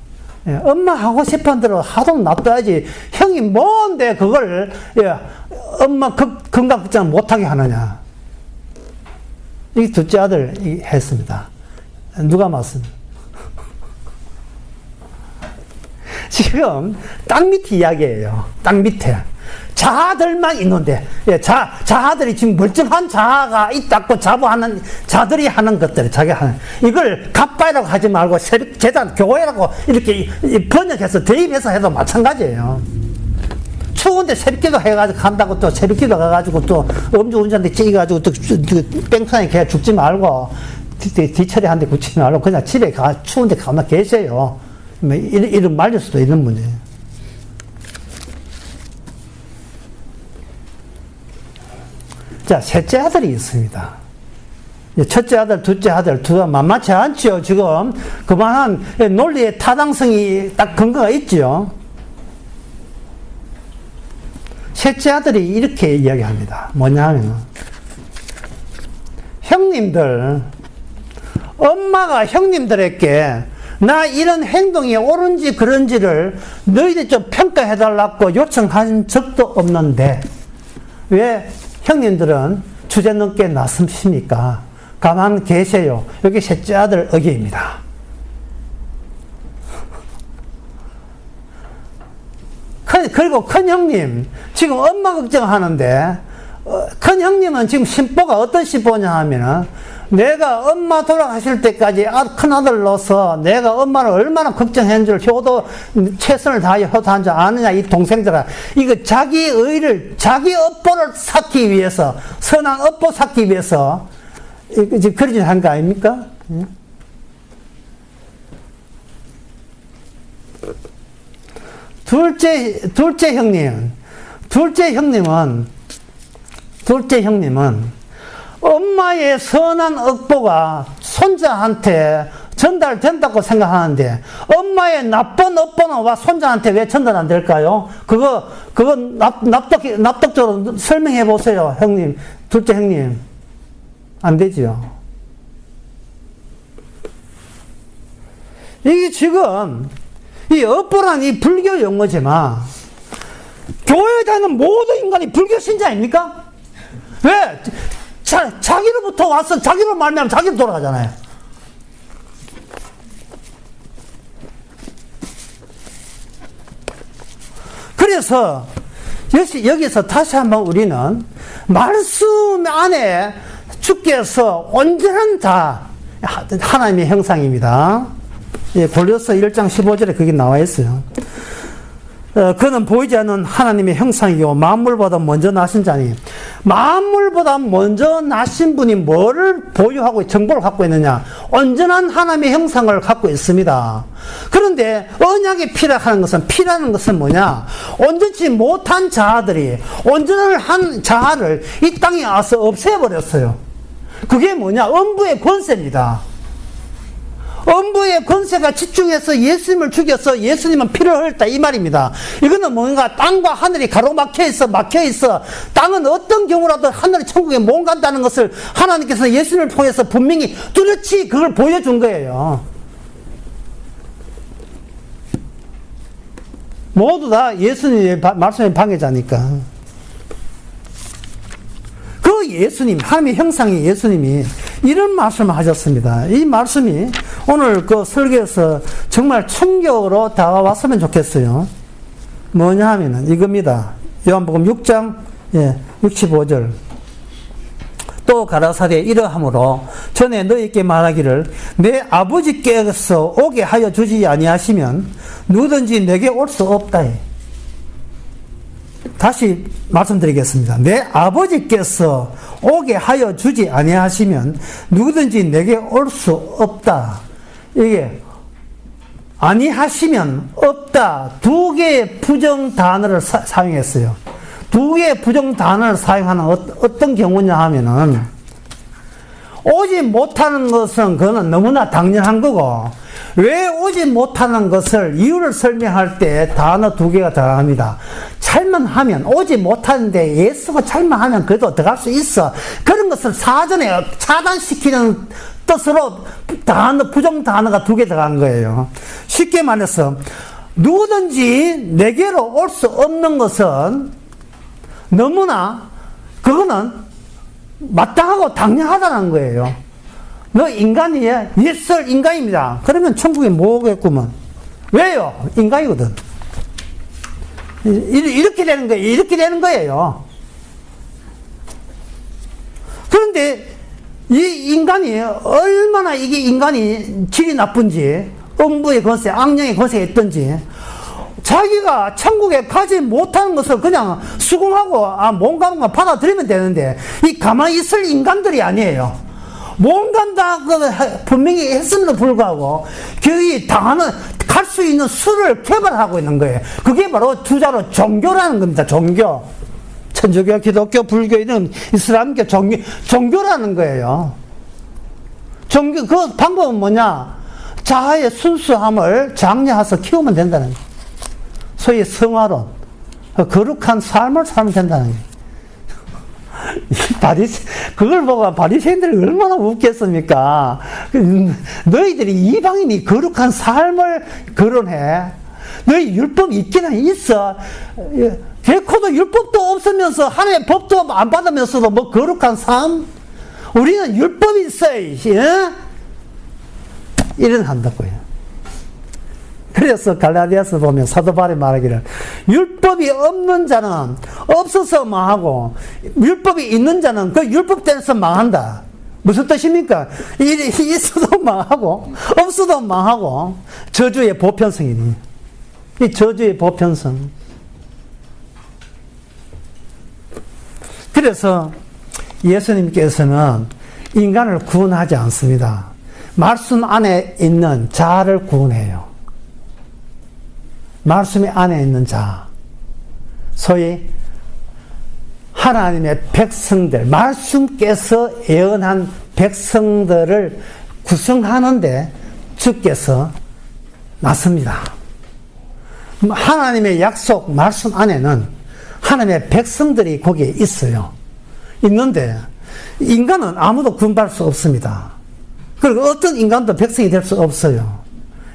엄마 하고 싶은 대로 하도록 놔둬야지. 형이 뭔데 그걸 엄마 건강 걱정 못하게 하느냐. 이 둘째 아들이 했습니다. 누가 맞습니까? 지금 땅 밑에 이야기예요. 땅 밑에. 자아들만 있는데, 자아들이 지금 멀쩡한 자아가 있다고 자부하는 자들이 하는 것들, 자기 하는, 이걸 갑바이라고 하지 말고 재단, 교회라고 이렇게 번역해서 대입해서 해도 마찬가지예요. 추운데 새벽기도 해가지고 간다고 또 새벽기도 가가지고 또 음주운전대 찌가지고 또 뺑소니 그냥 죽지 말고 뒤처리 한데 굳지 말고 그냥 집에 추운데 가만 계세요. 이런 말릴 수도 있는 문제예요. 자, 셋째 아들이 있습니다. 첫째 아들, 둘째 아들, 두가 만만치 않죠. 지금 그만한 논리의 타당성이 딱 근거가 있죠. 셋째 아들이 이렇게 이야기합니다. 뭐냐면, 형님들, 엄마가 형님들에게 나 이런 행동이 옳은지 그런지를 너희들 좀 평가해달라고 요청한 적도 없는데 왜 형님들은 주제 넘게 나섭십니까? 가만 계세요. 여기 셋째 아들 어기입니다. 그리고 큰 형님 지금 엄마 걱정하는데 큰 형님은 지금 심보가 어떤 심보냐 하면은 내가 엄마 돌아가실 때까지 큰아들로서 내가 엄마를 얼마나 걱정한 줄 효도 최선을 다해 효도한 줄 아느냐 이 동생들아. 이거 자기 의를 자기 업보를 쌓기 위해서 선한 업보 쌓기 위해서 지금 그러지 한 거 아닙니까? 둘째 형님은 엄마의 선한 업보가 손자한테 전달된다고 생각하는데 엄마의 나쁜 업보는 와 손자한테 왜 전달 안 될까요? 그거 납득적으로 설명해 보세요, 형님. 둘째 형님. 안 되지요. 이게 지금 이 업보란 이 불교 용어지만 교회에 다니는 모든 인간이 불교 신자입니까? 왜? 자기로부터 와서 자기로 말미암아 자기로 돌아가잖아요. 그래서 여기서 다시 한번 우리는 말씀 안에 주께서 온전한 자 하나님의 형상입니다. 골로새 1장 15절에 그게 나와 있어요. 그는 보이지 않는 하나님의 형상이요 만물보다 먼저 나신 자니 만물보다 먼저 나신 분이 뭐를 보유하고 정보를 갖고 있느냐? 온전한 하나님의 형상을 갖고 있습니다. 그런데 언약이 필요한 것은 뭐냐? 온전치 못한 자아들이 온전한 자아를 이 땅에 와서 없애버렸어요. 그게 뭐냐? 음부의 권세입니다. 음부의 권세가 집중해서 예수님을 죽여서 예수님은 피를 흘렸다 이 말입니다. 이거는 뭔가 땅과 하늘이 가로막혀 있어. 땅은 어떤 경우라도 하늘이 천국에 못 간다는 것을 하나님께서 예수님을 통해서 분명히 뚜렷이 그걸 보여준 거예요. 모두 다 예수님의 말씀의 방해자니까. 그 예수님, 하나님의 형상의 예수님이 이런 말씀을 하셨습니다. 이 말씀이 오늘 그 설교에서 정말 충격으로 다가왔으면 좋겠어요. 뭐냐 하면은 이겁니다. 요한복음 6장 65절. 또 가라사대 이러함으로 전에 너희에게 말하기를 내 아버지께서 오게 하여 주지 아니하시면 누구든지 내게 올 수 없다. 다시 말씀드리겠습니다. 내 아버지께서 오게 하여 주지 아니하시면 누구든지 내게 올 수 없다. 이게 아니하시면 없다. 두 개의 부정 단어를 사용했어요. 두 개의 부정 단어를 사용하는 어떤 경우냐 하면은 오지 못하는 것은 그거는 너무나 당연한 거고 왜 오지 못하는 것을 이유를 설명할 때 단어 두 개가 들어갑니다. 잘못하면 오지 못하는데 예수가 잘못하면 그래도 들어갈 수 있어. 그런 것을 사전에 차단시키는 뜻으로 부정 단어가 두 개 들어간 거예요. 쉽게 말해서 누구든지 내게로 올 수 없는 것은 너무나 그거는 마땅하고 당연하다는 거예요. 너 인간이야? 예설 인간입니다. 그러면 천국에 못 오겠구먼. 왜요? 인간이거든. 이렇게 되는 거예요. 이렇게 되는 거예요. 그런데 이 인간이 얼마나 이게 인간이 질이 나쁜지, 음부의 권세, 악령의 권세가 있던지, 자기가 천국에 가지 못하는 것을 그냥 수긍하고, 못 가는 건 받아들이면 되는데, 이 가만히 있을 인간들이 아니에요. 못 간다, 분명히 했음에도 불구하고, 거기 갈 수 있는 수를 개발하고 있는 거예요. 그게 바로 투자로 종교라는 겁니다, 종교. 천주교, 기독교, 불교, 이런 이슬람교 종교라는 거예요. 종교, 그 방법은 뭐냐? 자아의 순수함을 장려해서 키우면 된다는 거예요. 소위 성화론, 거룩한 삶을 살면 된다는 거예요. 그걸 보고 바리새인들이 얼마나 웃겠습니까? 너희들이 이방인이 거룩한 삶을 거론해. 너희 율법이 있기는 있어. 결코도 율법도 없으면서 하나님의 법도 안 받으면서도 뭐 거룩한 삶? 우리는 율법이 있어요. 이런 한다고요. 그래서 갈라디아서 보면 사도 바울이 말하기를 율법이 없는 자는 없어서 망하고 율법이 있는 자는 그 율법 때문에 망한다. 무슨 뜻입니까? 있어도 망하고 없어도 망하고 저주의 보편성이니. 이 저주의 보편성. 그래서 예수님께서는 인간을 구원하지 않습니다. 말씀 안에 있는 자를 구원해요. 말씀 안에 있는 자. 소위 하나님의 백성들, 말씀께서 예언한 백성들을 구성하는데 주께서 나섭니다. 하나님의 약속 말씀 안에는 하나님의 백성들이 거기에 있어요. 있는데 인간은 아무도 구원받을 수 없습니다. 그리고 어떤 인간도 백성이 될 수 없어요.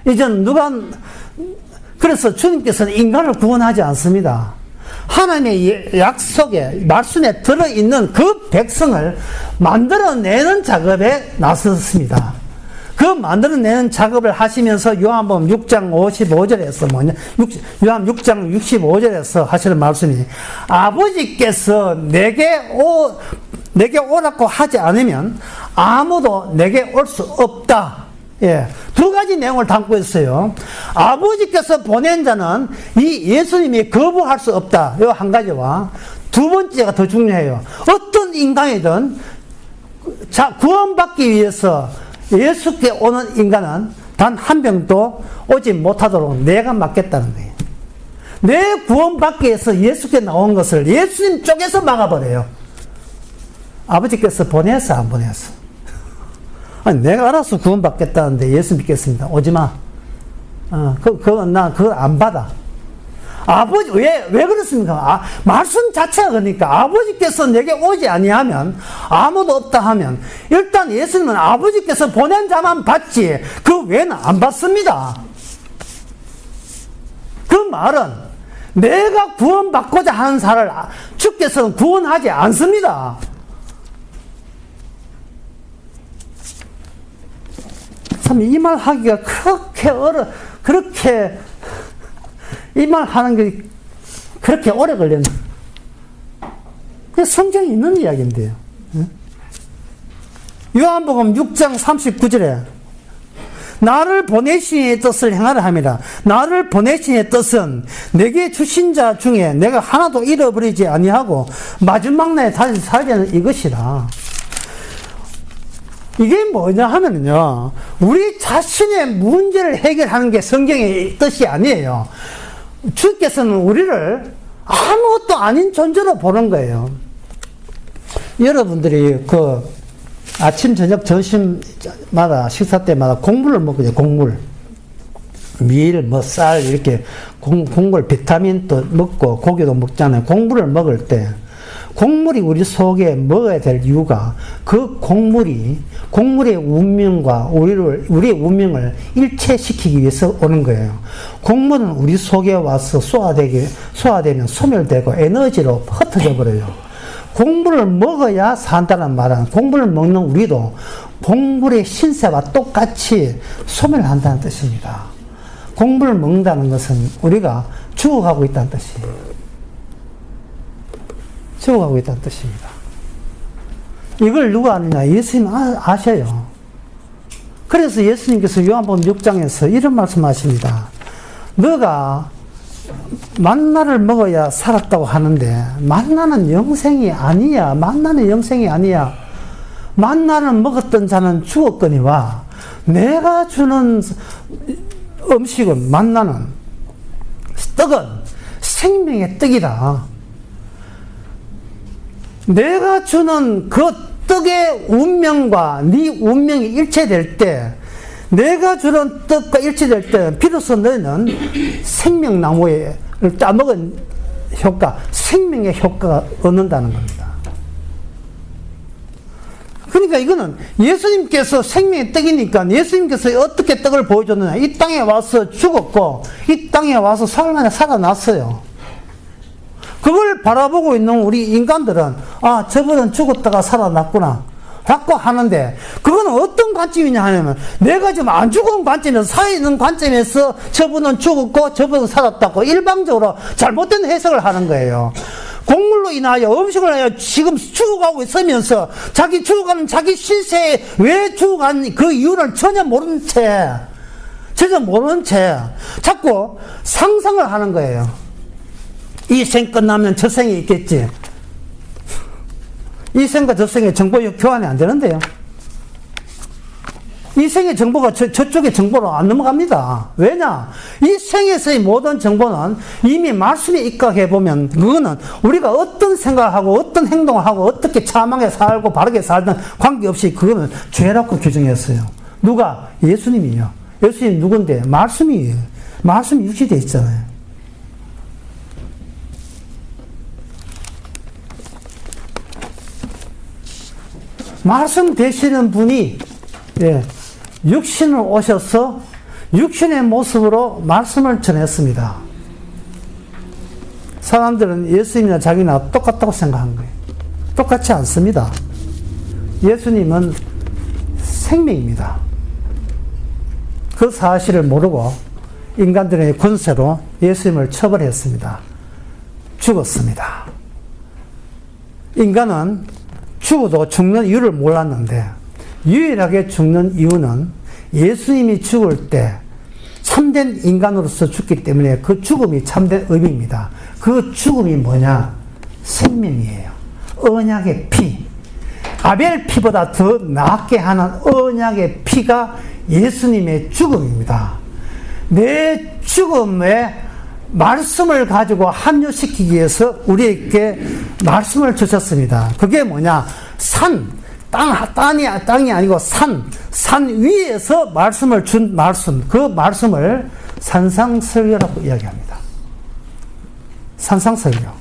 이제는 그래서 주님께서는 인간을 구원하지 않습니다. 하나님의 약속에 말씀에 들어있는 그 백성을 만들어내는 작업에 나섰습니다. 그 만들어내는 작업을 하시면서 요한복음 6장 55절에서 요한 6장 65절에서 하시는 말씀이 아버지께서 내게 오라고 하지 않으면 아무도 내게 올 수 없다. 두 가지 내용을 담고 있어요. 아버지께서 보낸 자는 이 예수님이 거부할 수 없다. 이 한 가지와 두 번째가 더 중요해요. 어떤 인간이든 구원받기 위해서 예수께 오는 인간은 단 한 명도 오지 못하도록 내가 막겠다는 거예요. 내 구원받기 위해서 예수께 나온 것을 예수님 쪽에서 막아버려요. 아버지께서 보냈어, 안 보냈어? 아니, 내가 알아서 구원받겠다는데 예수 믿겠습니다. 오지 마. 나 그거 안 받아. 아버지, 왜 그렇습니까? 말씀 자체가 그러니까 아버지께서 내게 오지 아니하면 아무도 없다 하면 일단 예수님은 아버지께서 보낸 자만 받지 그 외에는 안 받습니다. 그 말은 내가 구원받고자 하는 사람을 주께서는 구원하지 않습니다. 참 이 말 하기가 그렇게 이 말 하는 게 그렇게 오래 걸렸나? 그 성경에 있는 이야기인데요. 요한복음 6장 39절에 나를 보내신 이의 뜻을 행하려 함이라. 나를 보내신 이의 뜻은 내게 주신 자 중에 내가 하나도 잃어버리지 아니하고 마지막 날에 다시 살게 하는 이것이라. 이게 뭐냐 하면요, 우리 자신의 문제를 해결하는 게 성경의 뜻이 아니에요. 주께서는 우리를 아무것도 아닌 존재로 보는 거예요. 여러분들이 아침, 저녁, 점심마다, 식사 때마다 곡물을 먹거든요, 곡물. 밀, 쌀, 이렇게 곡물, 비타민도 먹고, 고기도 먹잖아요. 곡물을 먹을 때, 곡물이 우리 속에 먹어야 될 이유가 그 곡물의 운명과 우리의 운명을 일체시키기 위해서 오는 거예요. 곡물은 우리 속에 와서 소화되면 소멸되고 에너지로 흩어져 버려요. 곡물을 먹어야 산다는 말은 곡물을 먹는 우리도 곡물의 신세와 똑같이 소멸한다는 뜻입니다. 곡물을 먹는다는 것은 우리가 죽어가고 있다는 뜻이에요. 죽어가고 있다는 뜻입니다. 이걸 누가 아느냐? 예수님 아셔요. 그래서 예수님께서 요한복음 6장에서 이런 말씀하십니다. 너가 만나를 먹어야 살았다고 하는데 만나는 영생이 아니야. 만나는 영생이 아니야. 만나를 먹었던 자는 죽었거니와 내가 주는 음식은 만나는 떡은 생명의 떡이다. 내가 주는 그 떡의 운명과 네 운명이 일체될 때, 내가 주는 떡과 일체될 때 비로소 너희는 생명나무를 따먹은 효과, 생명의 효과가 얻는다는 겁니다. 그러니까 이거는 예수님께서 생명의 떡이니까 예수님께서 어떻게 떡을 보여줬느냐. 이 땅에 와서 죽었고 이 땅에 와서 사흘 만에 살아났어요. 그걸 바라보고 있는 우리 인간들은 저분은 죽었다가 살아났구나 라고 하는데, 그거는 어떤 관점이냐 하면 내가 지금 안 죽은 관점에서 살아있는 관점에서 저분은 죽었고 저분은 살았다고 일방적으로 잘못된 해석을 하는 거예요. 곡물로 인하여 음식을 하여 지금 죽어가고 있으면서 자기 죽어가는 자기 신세에 왜 죽어가는 그 이유를 전혀 모른 채 자꾸 상상을 하는 거예요. 이 생 끝나면 저 생이 있겠지. 이 생과 저 생의 정보 교환이 안 되는데요. 이 생의 정보가 저쪽의 정보로 안 넘어갑니다. 왜냐? 이 생에서의 모든 정보는 이미 말씀에 입각해보면 그거는 우리가 어떤 생각을 하고 어떤 행동을 하고 어떻게 참하게 살고 바르게 살든 관계없이 그거는 죄라고 규정했어요. 누가? 예수님이요. 예수님 누군데? 말씀이 유지되어 있잖아요. 말씀 되시는 분이 육신을 오셔서 육신의 모습으로 말씀을 전했습니다. 사람들은 예수님이나 자기나 똑같다고 생각한 거예요. 똑같지 않습니다. 예수님은 생명입니다. 그 사실을 모르고 인간들의 권세로 예수님을 처벌했습니다. 죽었습니다. 인간은 죽어도 죽는 이유를 몰랐는데 유일하게 죽는 이유는 예수님이 죽을 때 참된 인간으로서 죽기 때문에 그 죽음이 참된 의미입니다. 그 죽음이 뭐냐? 생명이에요. 언약의 피. 아벨 피보다 더 낫게 하는 언약의 피가 예수님의 죽음입니다. 내 죽음에 말씀을 가지고 합류시키기 위해서 우리에게 말씀을 주셨습니다. 그게 뭐냐? 땅이 아니고 산 위에서 말씀을 준 말씀, 그 말씀을 산상설교라고 이야기합니다. 산상설교.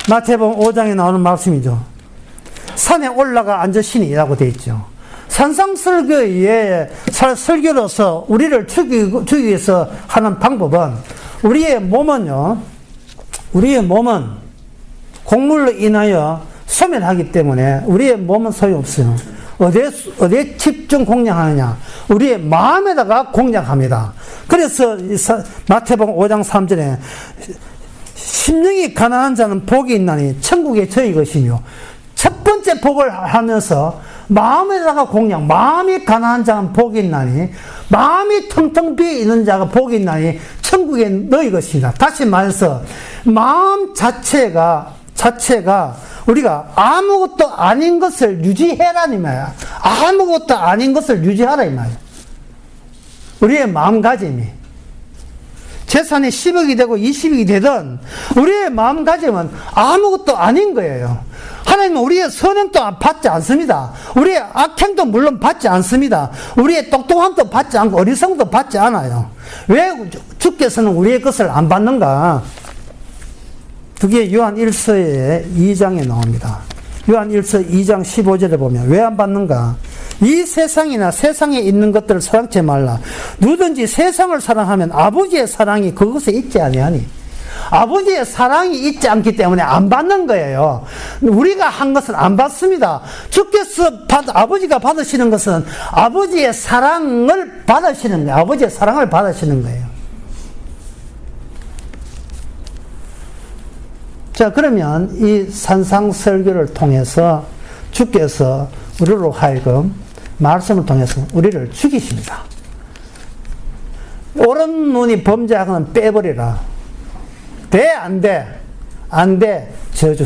마태복음 5장에 나오는 말씀이죠. 산에 올라가 앉으시니라고 되어 있죠. 산상설교의 설교로서 우리를 죽이기 위해서 하는 방법은 우리의 몸은 곡물로 인하여 소멸하기 때문에 우리의 몸은 소용없어요. 어디에 집중 공략하느냐? 우리의 마음에다가 공략합니다. 그래서 마태복음 5장 3절에 심령이 가난한 자는 복이 있나니 천국의 저희 것이며, 첫 번째 복을 하면서 마음에다가 공략, 마음이 가난한 자는 복이 있나니, 마음이 텅텅 비어 있는 자가 복이 있나니 천국에 너희 것입니다. 다시 말해서 마음 자체가 우리가 아무것도 아닌 것을 유지해라 이 말이야. 아무것도 아닌 것을 유지하라 이 말이야. 우리의 마음가짐이 재산이 10억이 되고 20억이 되든 우리의 마음가짐은 아무것도 아닌 거예요. 하나님은 우리의 선행도 받지 않습니다. 우리의 악행도 물론 받지 않습니다. 우리의 똑똑함도 받지 않고 어리석음도 받지 않아요. 왜 주께서는 우리의 것을 안 받는가? 그게 요한 1서의 2장에 나옵니다. 요한 1서 2장 15절에 보면 왜 안 받는가? 이 세상이나 세상에 있는 것들을 사랑치 말라. 누구든지 세상을 사랑하면 아버지의 사랑이 그것에 있지 아니하니. 아버지의 사랑이 있지 않기 때문에 안 받는 거예요. 우리가 한 것은 안 받습니다. 주께서 아버지가 받으시는 것은 아버지의 사랑을 받으시는 거예요. 아버지의 사랑을 받으시는 거예요. 자, 그러면 이 산상설교를 통해서 주께서 우리로 하여금 말씀을 통해서 우리를 죽이십니다. 옳은 눈이 범죄하거나 빼버리라. 돼? 안 돼? 안 돼. 저주.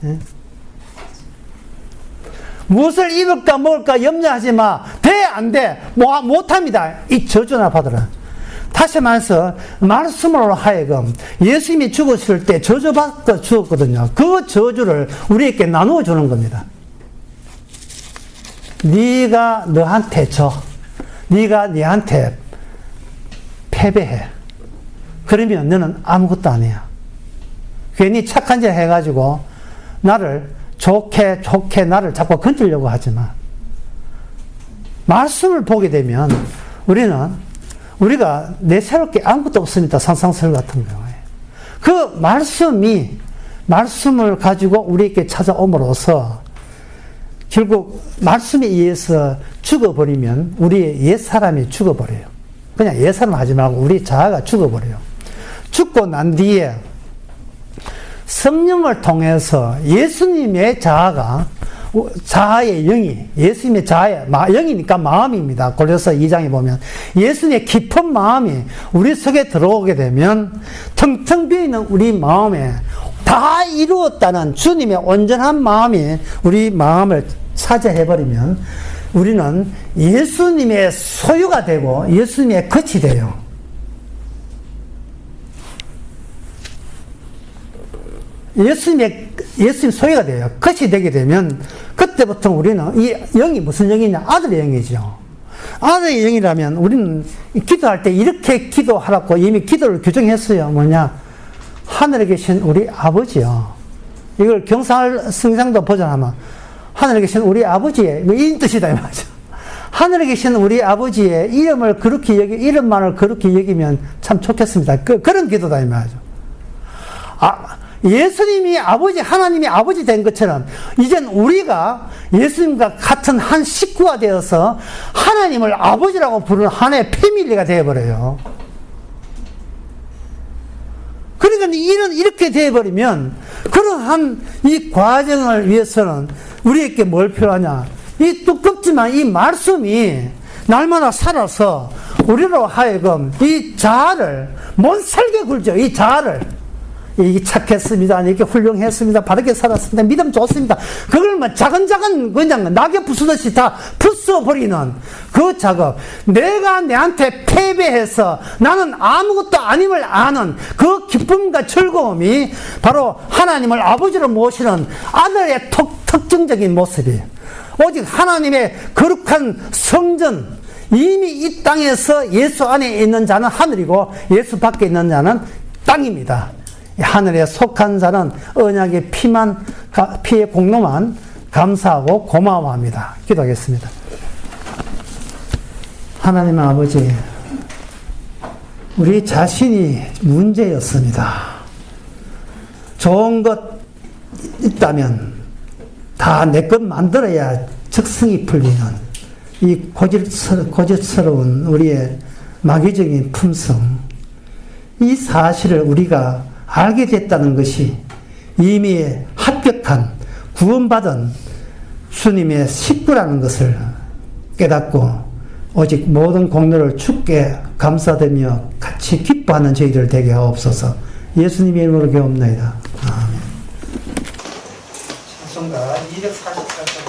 예? 무엇을 입을까 먹을까 염려하지 마. 돼? 안 돼? 못합니다. 이 저주나 받으라. 다시 말해서 말씀으로 하여금 예수님이 죽으실 때 저주받아 죽었거든요. 그 저주를 우리에게 나누어 주는 겁니다. 네가 너한테 져. 네가 네한테 패배해. 그러면 너는 아무것도 아니야. 괜히 착한 짓 해가지고 나를 좋게 나를 자꾸 건드리려고 하지만 말씀을 보게 되면 우리가 내세울 게 아무것도 없습니다. 산상설 같은 경우에. 그 말씀을 가지고 우리에게 찾아옴으로써 결국 말씀에 의해서 죽어버리면 우리의 옛사람이 죽어버려요. 그냥 옛사람 하지 말고 우리 자아가 죽어버려요. 죽고 난 뒤에 성령을 통해서 예수님의 자아의 영이, 예수님의 자아의 영이니까 마음입니다. 골로새 2장에 보면 예수님의 깊은 마음이 우리 속에 들어오게 되면 텅텅 비어있는 우리 마음에 다 이루었다는 주님의 온전한 마음이 우리 마음을 차지해버리면 우리는 예수님의 소유가 되고 예수님의 것이 돼요. 예수님 소유가 돼요. 것이 되게 되면 그때부터 우리는 이 영이 무슨 영이냐? 아들의 영이죠. 아들의 영이라면 우리는 기도할 때 이렇게 기도하라고 이미 기도를 규정했어요. 뭐냐? 하늘에 계신 우리 아버지요. 이걸 경상할 성상도 버전하면 하늘에 계신 우리 아버지의 이 뜻이다 이 말이죠. 하늘에 계신 우리 아버지의 이름만을 그렇게 여기면 참 좋겠습니다. 그런 기도다 이 말이죠. 예수님이 하나님이 아버지 된 것처럼 이젠 우리가 예수님과 같은 한 식구가 되어서 하나님을 아버지라고 부르는 하나의 패밀리가 되어버려요. 그러니까 이렇게 되어버리면 그러한 이 과정을 위해서는 우리에게 뭘 필요하냐? 이 두껍지만 이 말씀이 날마다 살아서 우리로 하여금 이 자아를 못 살게 굴죠. 이 자아를 이게 착했습니다. 이렇게 훌륭했습니다. 바르게 살았습니다. 믿음 좋습니다. 그걸 뭐 작은 그냥 낙엽 부수듯이 다 부숴버리는 그 작업. 내가 내한테 패배해서 나는 아무것도 아님을 아는 그 기쁨과 즐거움이 바로 하나님을 아버지로 모시는 아들의 특징적인 모습이에요. 오직 하나님의 거룩한 성전, 이미 이 땅에서 예수 안에 있는 자는 하늘이고 예수 밖에 있는 자는 땅입니다. 하늘에 속한 자는 언약의 피의 공로만 감사하고 고마워합니다. 기도하겠습니다. 하나님 아버지, 우리 자신이 문제였습니다. 좋은 것 있다면 다 내 것 만들어야 적성이 풀리는 이 고집스러운 우리의 마귀적인 품성, 이 사실을 우리가 알게 됐다는 것이 이미 합격한 구원받은 주님의 식구라는 것을 깨닫고 오직 모든 공로를 주께 감사되며 같이 기뻐하는 저희들 되게 하옵소서. 예수님의 이름으로 기도합니다. 아멘. 찬송가 244장.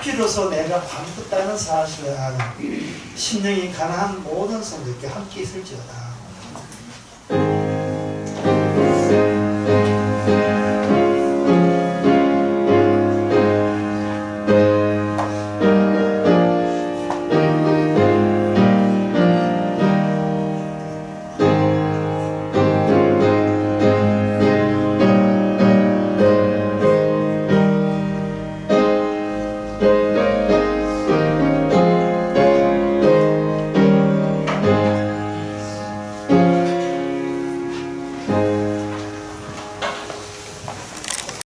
피로서 내가 반붓다는 사실을 아는 심령이 가난한 모든 성도께 함께 있을지어다.